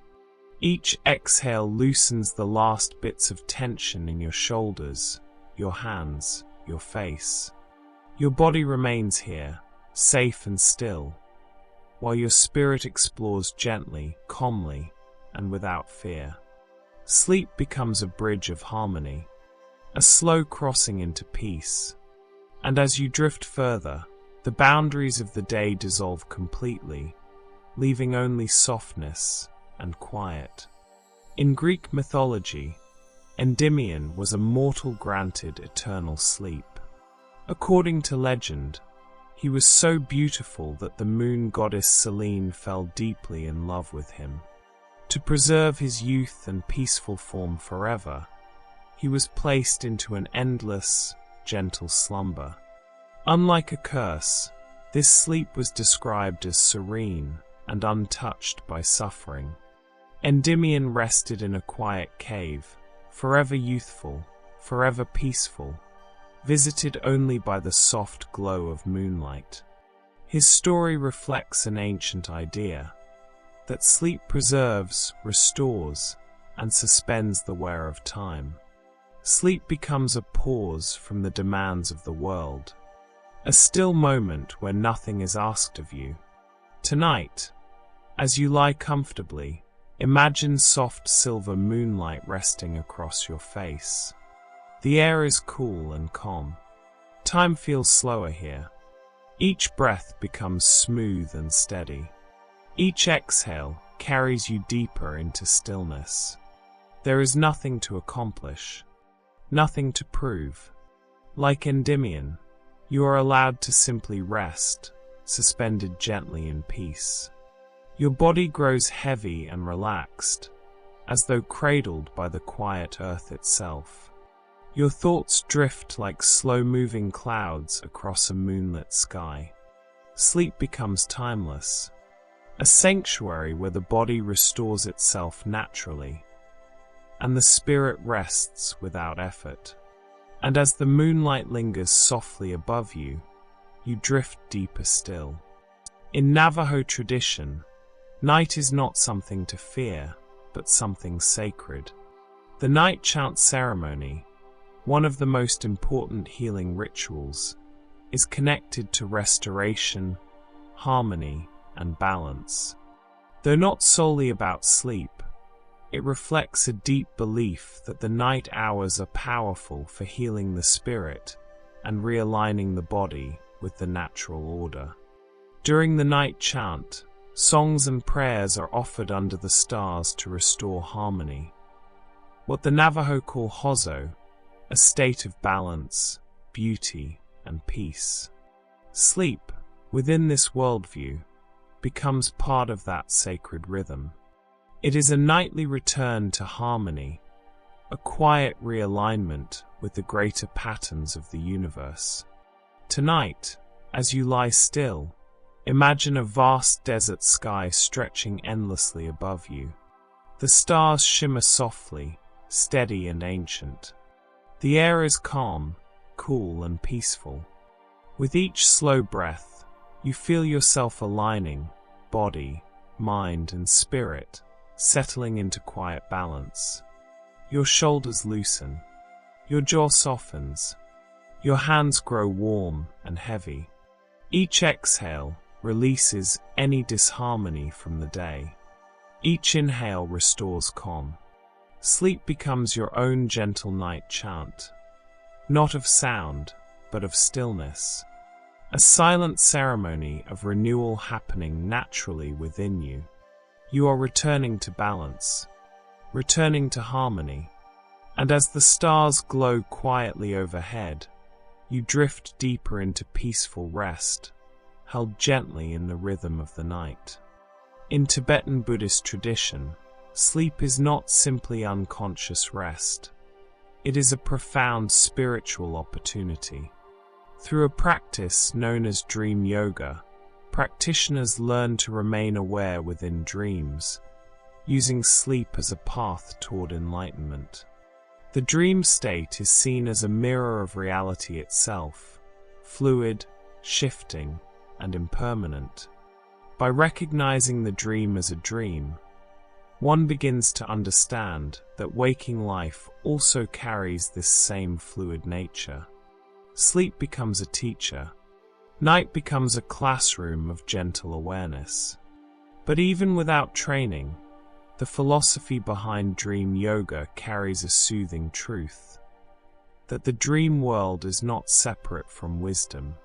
Speaker 1: Each exhale loosens the last bits of tension in your shoulders, your hands, your face. Your body remains here, safe and still, while your spirit explores gently, calmly, and without fear. Sleep becomes a bridge of harmony, a slow crossing into peace. And as you drift further, the boundaries of the day dissolve completely, leaving only softness and quiet. In Greek mythology, Endymion was a mortal granted eternal sleep. According to legend, he was so beautiful that the moon goddess Selene fell deeply in love with him. To preserve his youth and peaceful form forever, he was placed into an endless, gentle slumber. Unlike a curse, this sleep was described as serene and untouched by suffering. Endymion rested in a quiet cave, forever youthful, forever peaceful, visited only by the soft glow of moonlight. His story reflects an ancient idea, that sleep preserves, restores, and suspends the wear of time. Sleep becomes a pause from the demands of the world, a still moment where nothing is asked of you. Tonight, as you lie comfortably, imagine soft silver moonlight resting across your face. The air is cool and calm. Time feels slower here. Each breath becomes smooth and steady. Each exhale carries you deeper into stillness. There is nothing to accomplish, nothing to prove. Like Endymion, You are allowed to simply rest, suspended gently in peace. Your body grows heavy and relaxed, as though cradled by the quiet earth itself. Your thoughts drift like slow-moving clouds across a moonlit sky. Sleep becomes timeless, a sanctuary where the body restores itself naturally, and the spirit rests without effort. And as the moonlight lingers softly above you, you drift deeper still. In Navajo tradition, night is not something to fear, but something sacred. The night chant ceremony, one of the most important healing rituals, is connected to restoration, harmony, and balance. Though not solely about sleep, it reflects a deep belief that the night hours are powerful for healing the spirit and realigning the body with the natural order. During the night chant, songs and prayers are offered under the stars to restore harmony. What the Navajo call hozo, a state of balance, beauty, and peace. Sleep, within this worldview, becomes part of that sacred rhythm. It is a nightly return to harmony, a quiet realignment with the greater patterns of the universe. Tonight, as you lie still, imagine a vast desert sky stretching endlessly above you. The stars shimmer softly, steady and ancient. The air is calm, cool and peaceful. With each slow breath, you feel yourself aligning, body, mind and spirit, settling into quiet balance. Your shoulders loosen, your jaw softens, your hands grow warm and heavy. Each exhale releases any disharmony from the day. Each inhale restores calm. Sleep becomes your own gentle night chant, not of sound, but of stillness. A silent ceremony of renewal happening naturally within you. You are returning to balance, returning to harmony, and as the stars glow quietly overhead, you drift deeper into peaceful rest, held gently in the rhythm of the night. In Tibetan Buddhist tradition, sleep is not simply unconscious rest. It is a profound spiritual opportunity. Through a practice known as dream yoga, practitioners learn to remain aware within dreams, using sleep as a path toward enlightenment. The dream state is seen as a mirror of reality itself, fluid, shifting, and impermanent. By recognizing the dream as a dream, one begins to understand that waking life also carries this same fluid nature. Sleep becomes a teacher. Night becomes a classroom of gentle awareness. But even without training, the philosophy behind dream yoga carries a soothing truth, that the dream world is not separate from wisdom.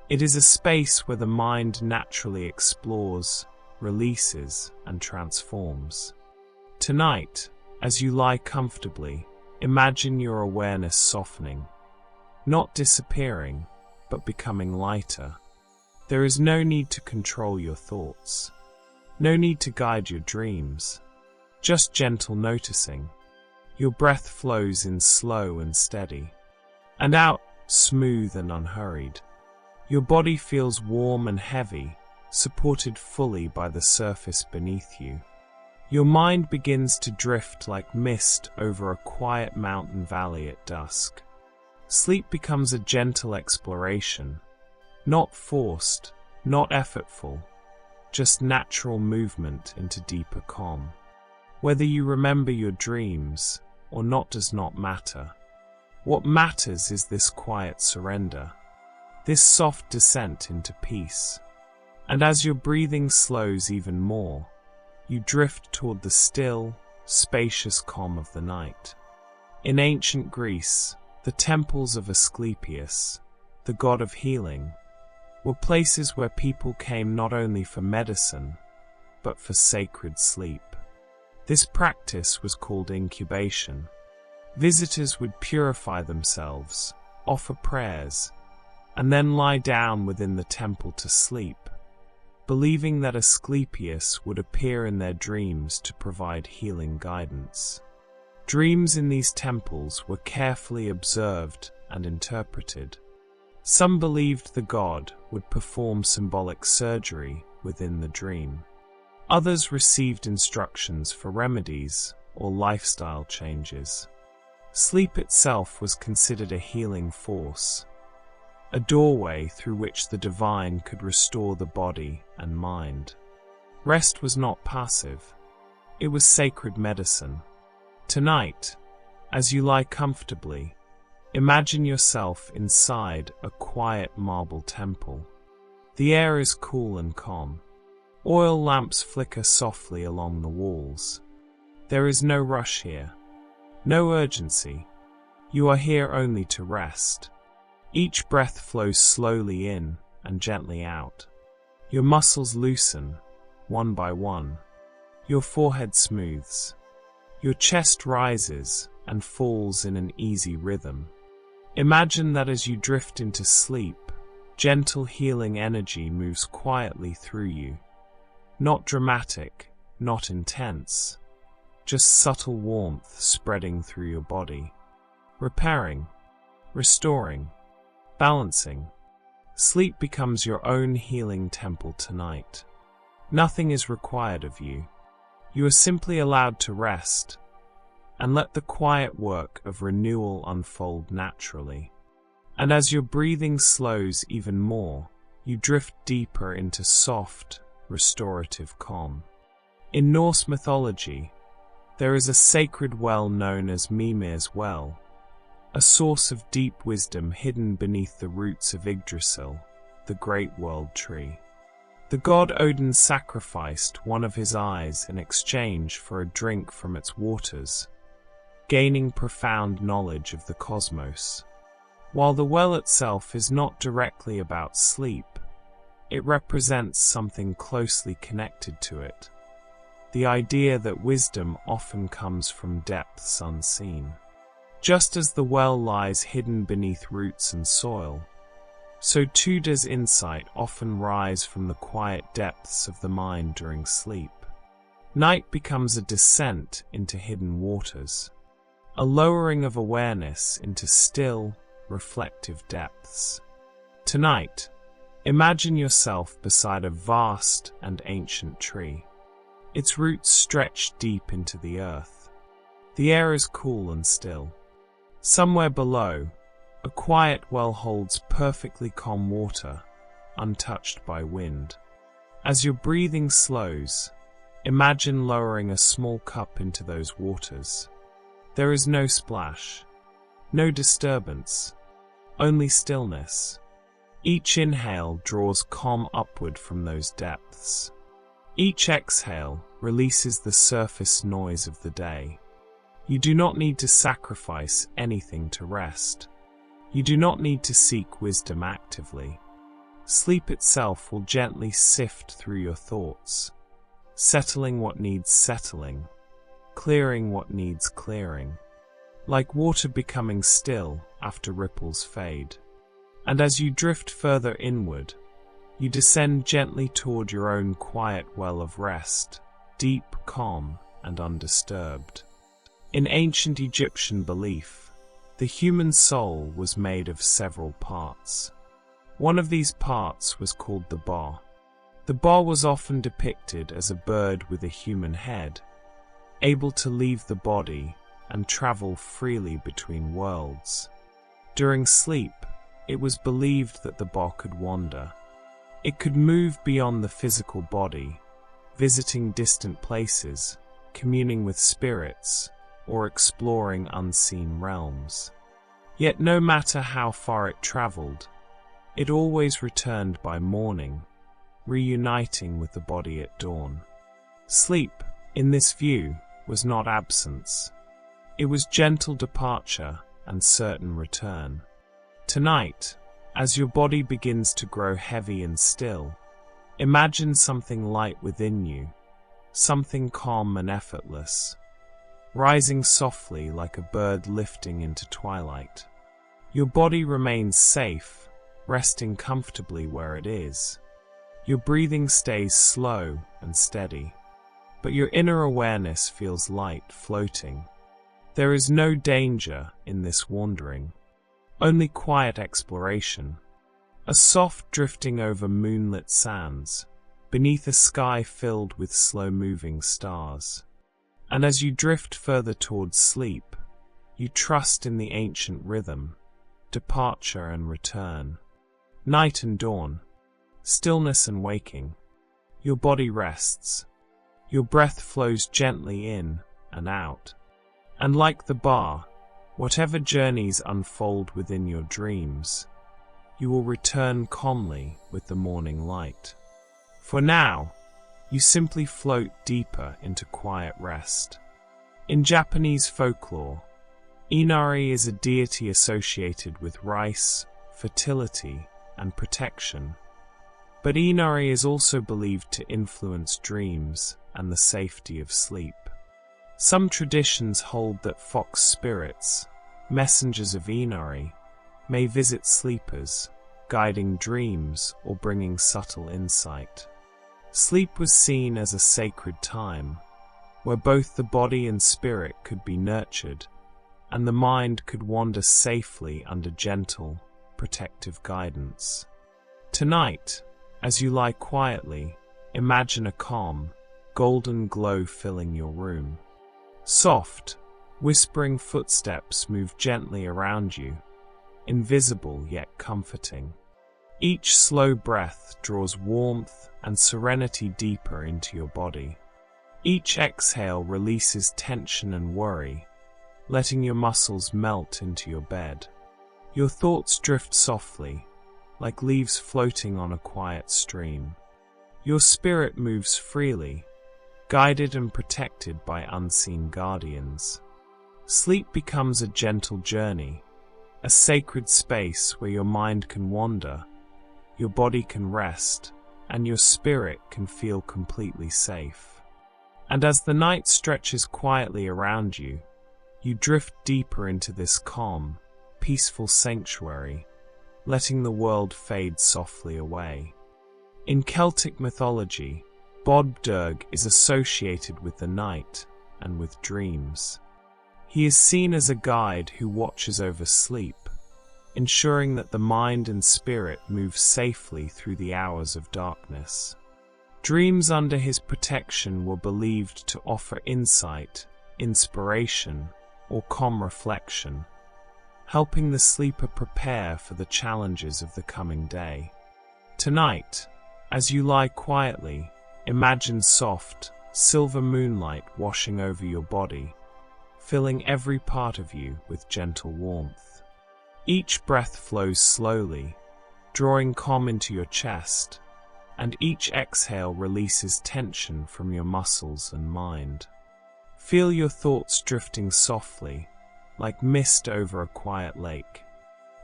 Speaker 1: It is a space where the mind naturally explores, releases, and transforms. Tonight, as you lie comfortably, imagine your awareness softening, not disappearing, but becoming lighter. There is no need to control your thoughts, no need to guide your dreams, just gentle noticing. Your breath flows in slow and steady, and out smooth and unhurried. Your body feels warm and heavy, supported fully by the surface beneath you. Your mind begins to drift like mist over a quiet mountain valley at dusk. Sleep becomes a gentle exploration, not forced, not effortful, just natural movement into deeper calm. Whether you remember your dreams or not does not matter. What matters is this quiet surrender, this soft descent into peace. And as your breathing slows even more, you drift toward the still, spacious calm of the night. In ancient Greece, the temples of Asclepius, the god of healing, were places where people came not only for medicine, but for sacred sleep. This practice was called incubation. Visitors would purify themselves, offer prayers, and then lie down within the temple to sleep, believing that Asclepius would appear in their dreams to provide healing guidance. Dreams in these temples were carefully observed and interpreted. Some believed the god would perform symbolic surgery within the dream. Others received instructions for remedies or lifestyle changes. Sleep itself was considered a healing force, a doorway through which the divine could restore the body and mind. Rest was not passive. It was sacred medicine. Tonight, as you lie comfortably, imagine yourself inside a quiet marble temple. The air is cool and calm. Oil lamps flicker softly along the walls. There is no rush here, no urgency. You are here only to rest. Each breath flows slowly in and gently out. Your muscles loosen, one by one. Your forehead smooths. Your chest rises and falls in an easy rhythm. Imagine that as you drift into sleep, gentle healing energy moves quietly through you. Not dramatic, not intense, just subtle warmth spreading through your body. Repairing, restoring, balancing. Sleep becomes your own healing temple tonight. Nothing is required of you. You are simply allowed to rest and let the quiet work of renewal unfold naturally. And as your breathing slows even more, you drift deeper into soft, restorative calm. In Norse mythology, there is a sacred well known as Mimir's Well, a source of deep wisdom hidden beneath the roots of Yggdrasil, the great world tree. The god Odin sacrificed one of his eyes in exchange for a drink from its waters, gaining profound knowledge of the cosmos. While the well itself is not directly about sleep, it represents something closely connected to it. The idea that wisdom often comes from depths unseen. Just as the well lies hidden beneath roots and soil, so too does insight often rise from the quiet depths of the mind during sleep. Night becomes a descent into hidden waters, a lowering of awareness into still, reflective depths. Tonight, imagine yourself beside a vast and ancient tree. Its roots stretch deep into the earth. The air is cool and still. Somewhere below, a quiet well holds perfectly calm water, untouched by wind. As your breathing slows, imagine lowering a small cup into those waters. There is no splash, no disturbance, only stillness. Each inhale draws calm upward from those depths. Each exhale releases the surface noise of the day. You do not need to sacrifice anything to rest. You do not need to seek wisdom actively. Sleep itself will gently sift through your thoughts, settling what needs settling, clearing what needs clearing, like water becoming still after ripples fade. And as you drift further inward, you descend gently toward your own quiet well of rest, deep, calm, and undisturbed. In ancient Egyptian belief, the human soul was made of several parts. One of these parts was called the ba. The ba was often depicted as a bird with a human head, able to leave the body and travel freely between worlds. During sleep, it was believed that the ba could wander. It could move beyond the physical body, visiting distant places, communing with spirits, or exploring unseen realms. Yet no matter how far it traveled, it always returned by morning, reuniting with the body at dawn. Sleep, in this view, was not absence. It was gentle departure and certain return. Tonight, as your body begins to grow heavy and still, imagine something light within you, something calm and effortless, rising softly like a bird lifting into twilight. Your body remains safe, resting comfortably where it is. Your breathing stays slow and steady, but your inner awareness feels light floating. There is no danger in this wandering, only quiet exploration. A soft drifting over moonlit sands, beneath a sky filled with slow-moving stars. And as you drift further towards sleep, you trust in the ancient rhythm, departure and return, night and dawn, stillness and waking. Your body rests, your breath flows gently in and out, and like the bar, whatever journeys unfold within your dreams, you will return calmly with the morning light. For now, you simply float deeper into quiet rest. In Japanese folklore, Inari is a deity associated with rice, fertility, and protection. But Inari is also believed to influence dreams and the safety of sleep. Some traditions hold that fox spirits, messengers of Inari, may visit sleepers, guiding dreams or bringing subtle insight. Sleep was seen as a sacred time, where both the body and spirit could be nurtured, and the mind could wander safely under gentle, protective guidance. Tonight, as you lie quietly, imagine a calm, golden glow filling your room. Soft, whispering footsteps move gently around you, invisible yet comforting. Each slow breath draws warmth and serenity deeper into your body. Each exhale releases tension and worry, letting your muscles melt into your bed. Your thoughts drift softly, like leaves floating on a quiet stream. Your spirit moves freely, guided and protected by unseen guardians. Sleep becomes a gentle journey, a sacred space where your mind can wander, your body can rest, and your spirit can feel completely safe. And as the night stretches quietly around you, you drift deeper into this calm, peaceful sanctuary, letting the world fade softly away. In Celtic mythology, Bob Durg is associated with the night and with dreams. He is seen as a guide who watches over sleep, ensuring that the mind and spirit move safely through the hours of darkness. Dreams under his protection were believed to offer insight, inspiration, or calm reflection, helping the sleeper prepare for the challenges of the coming day. Tonight, as you lie quietly, imagine soft, silver moonlight washing over your body, filling every part of you with gentle warmth. Each breath flows slowly, drawing calm into your chest, and each exhale releases tension from your muscles and mind. Feel your thoughts drifting softly, like mist over a quiet lake.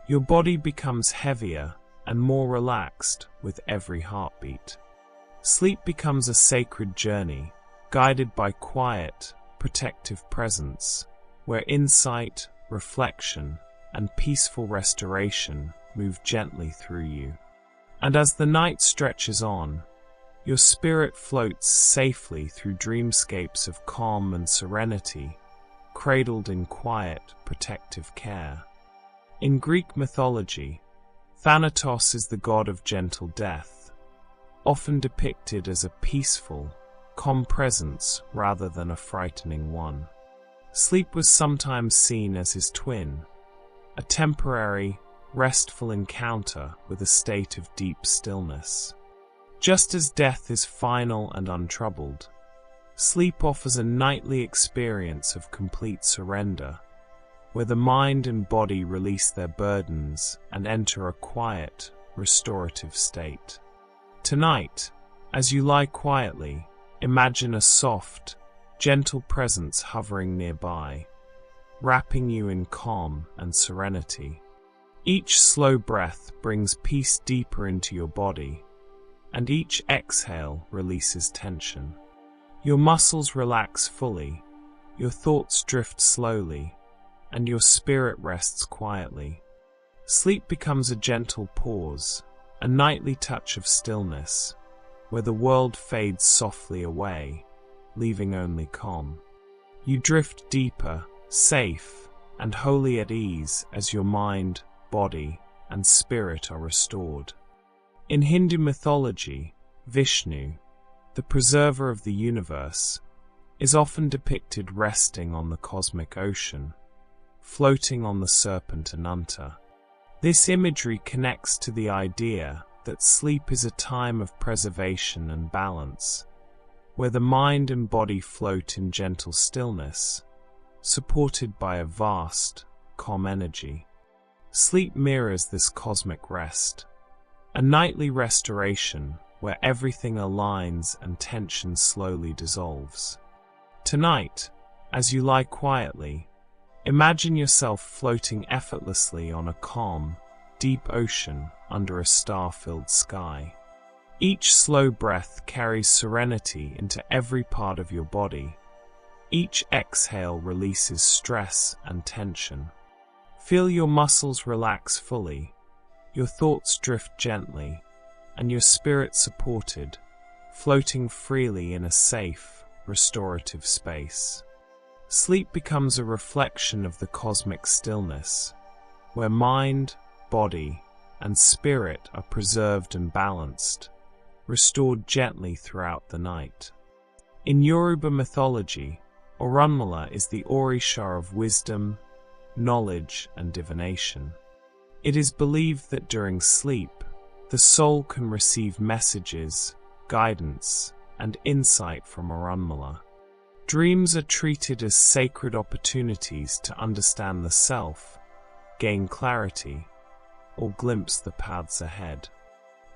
Speaker 1: Your body becomes heavier and more relaxed with every heartbeat. Sleep becomes a sacred journey, guided by quiet, protective presence, where insight, reflection, and peaceful restoration move gently through you. And as the night stretches on, your spirit floats safely through dreamscapes of calm and serenity, cradled in quiet, protective care. In Greek mythology, Thanatos is the god of gentle death, often depicted as a peaceful, calm presence rather than a frightening one. Sleep was sometimes seen as his twin, a temporary, restful encounter with a state of deep stillness. Just as death is final and untroubled, sleep offers a nightly experience of complete surrender, where the mind and body release their burdens and enter a quiet, restorative state. Tonight, as you lie quietly, imagine a soft, gentle presence hovering nearby, wrapping you in calm and serenity. Each slow breath brings peace deeper into your body, and each exhale releases tension. Your muscles relax fully, your thoughts drift slowly, and your spirit rests quietly. Sleep becomes a gentle pause, a nightly touch of stillness, where the world fades softly away, leaving only calm. You drift deeper, safe, and wholly at ease as your mind, body, and spirit are restored. In Hindu mythology, Vishnu, the preserver of the universe, is often depicted resting on the cosmic ocean, floating on the serpent Ananta. This imagery connects to the idea that sleep is a time of preservation and balance, where the mind and body float in gentle stillness, supported by a vast, calm energy. Sleep mirrors this cosmic rest, a nightly restoration where everything aligns and tension slowly dissolves. Tonight, as you lie quietly, imagine yourself floating effortlessly on a calm, deep ocean under a star-filled sky. Each slow breath carries serenity into every part of your body. Each exhale releases stress and tension. Feel your muscles relax fully, your thoughts drift gently, and your spirit supported, floating freely in a safe, restorative space. Sleep becomes a reflection of the cosmic stillness, where mind, body, and spirit are preserved and balanced, restored gently throughout the night. In Yoruba mythology, Orunmila is the Orisha of wisdom, knowledge, and divination. It is believed that during sleep, the soul can receive messages, guidance, and insight from Orunmila. Dreams are treated as sacred opportunities to understand the self, gain clarity, or glimpse the paths ahead.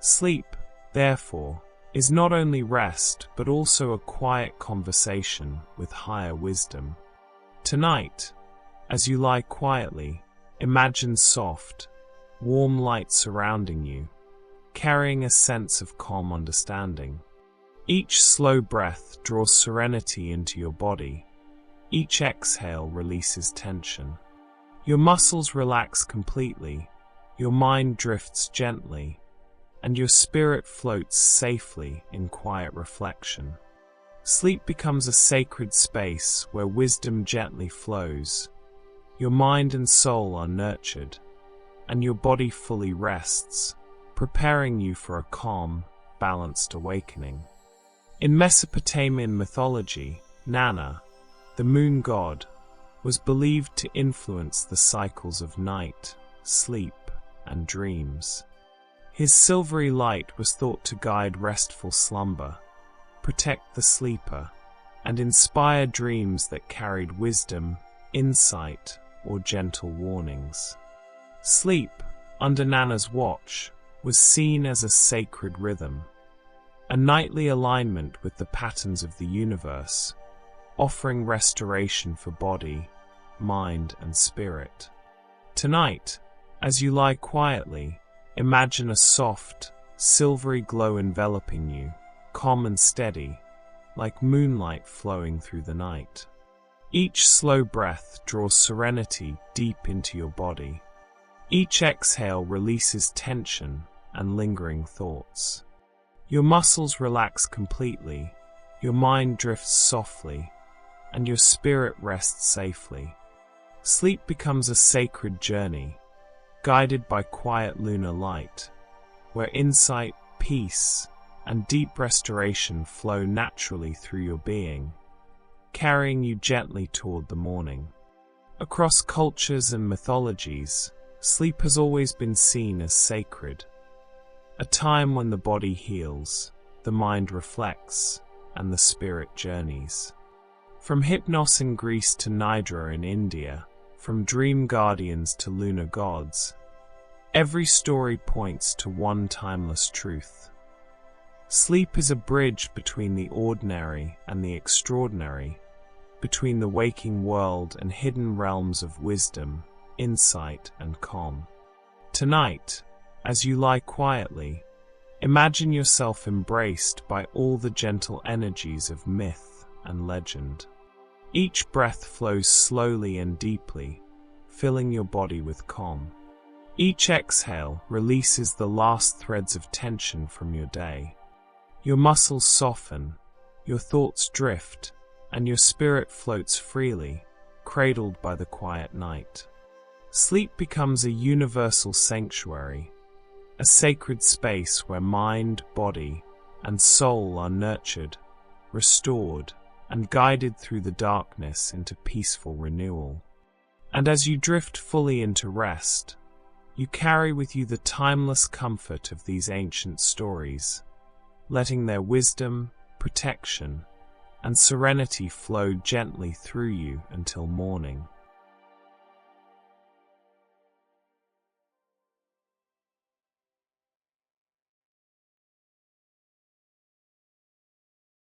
Speaker 1: Sleep, therefore, is not only rest but also a quiet conversation with higher wisdom. Tonight, as you lie quietly, imagine soft, warm light surrounding you, carrying a sense of calm understanding. Each slow breath draws serenity into your body. Each exhale releases tension. Your muscles relax completely, your mind drifts gently, and your spirit floats safely in quiet reflection. Sleep becomes a sacred space where wisdom gently flows. Your mind and soul are nurtured, and your body fully rests, preparing you for a calm, balanced awakening. In Mesopotamian mythology, Nana, the moon god, was believed to influence the cycles of night, sleep, and dreams. His silvery light was thought to guide restful slumber, protect the sleeper, and inspire dreams that carried wisdom, insight, or gentle warnings. Sleep, under Nana's watch, was seen as a sacred rhythm, a nightly alignment with the patterns of the universe, offering restoration for body, mind, and spirit. Tonight, as you lie quietly, imagine a soft, silvery glow enveloping you, calm and steady, like moonlight flowing through the night. Each slow breath draws serenity deep into your body. Each exhale releases tension and lingering thoughts. Your muscles relax completely, your mind drifts softly, and your spirit rests safely. Sleep becomes a sacred journey, guided by quiet lunar light, where insight, peace, and deep restoration flow naturally through your being, carrying you gently toward the morning. Across cultures and mythologies, sleep has always been seen as sacred, a time when the body heals, the mind reflects, and the spirit journeys. From Hypnos in Greece to Nidra in India, from dream guardians to lunar gods, every story points to one timeless truth. Sleep is a bridge between the ordinary and the extraordinary, between the waking world and hidden realms of wisdom, insight, and calm. Tonight, as you lie quietly, imagine yourself embraced by all the gentle energies of myth and legend. Each breath flows slowly and deeply, filling your body with calm. Each exhale releases the last threads of tension from your day. Your muscles soften, your thoughts drift, and your spirit floats freely, cradled by the quiet night. Sleep becomes a universal sanctuary, a sacred space where mind, body, and soul are nurtured, restored, and guided through the darkness into peaceful renewal. And as you drift fully into rest, you carry with you the timeless comfort of these ancient stories, letting their wisdom, protection, and serenity flow gently through you until morning.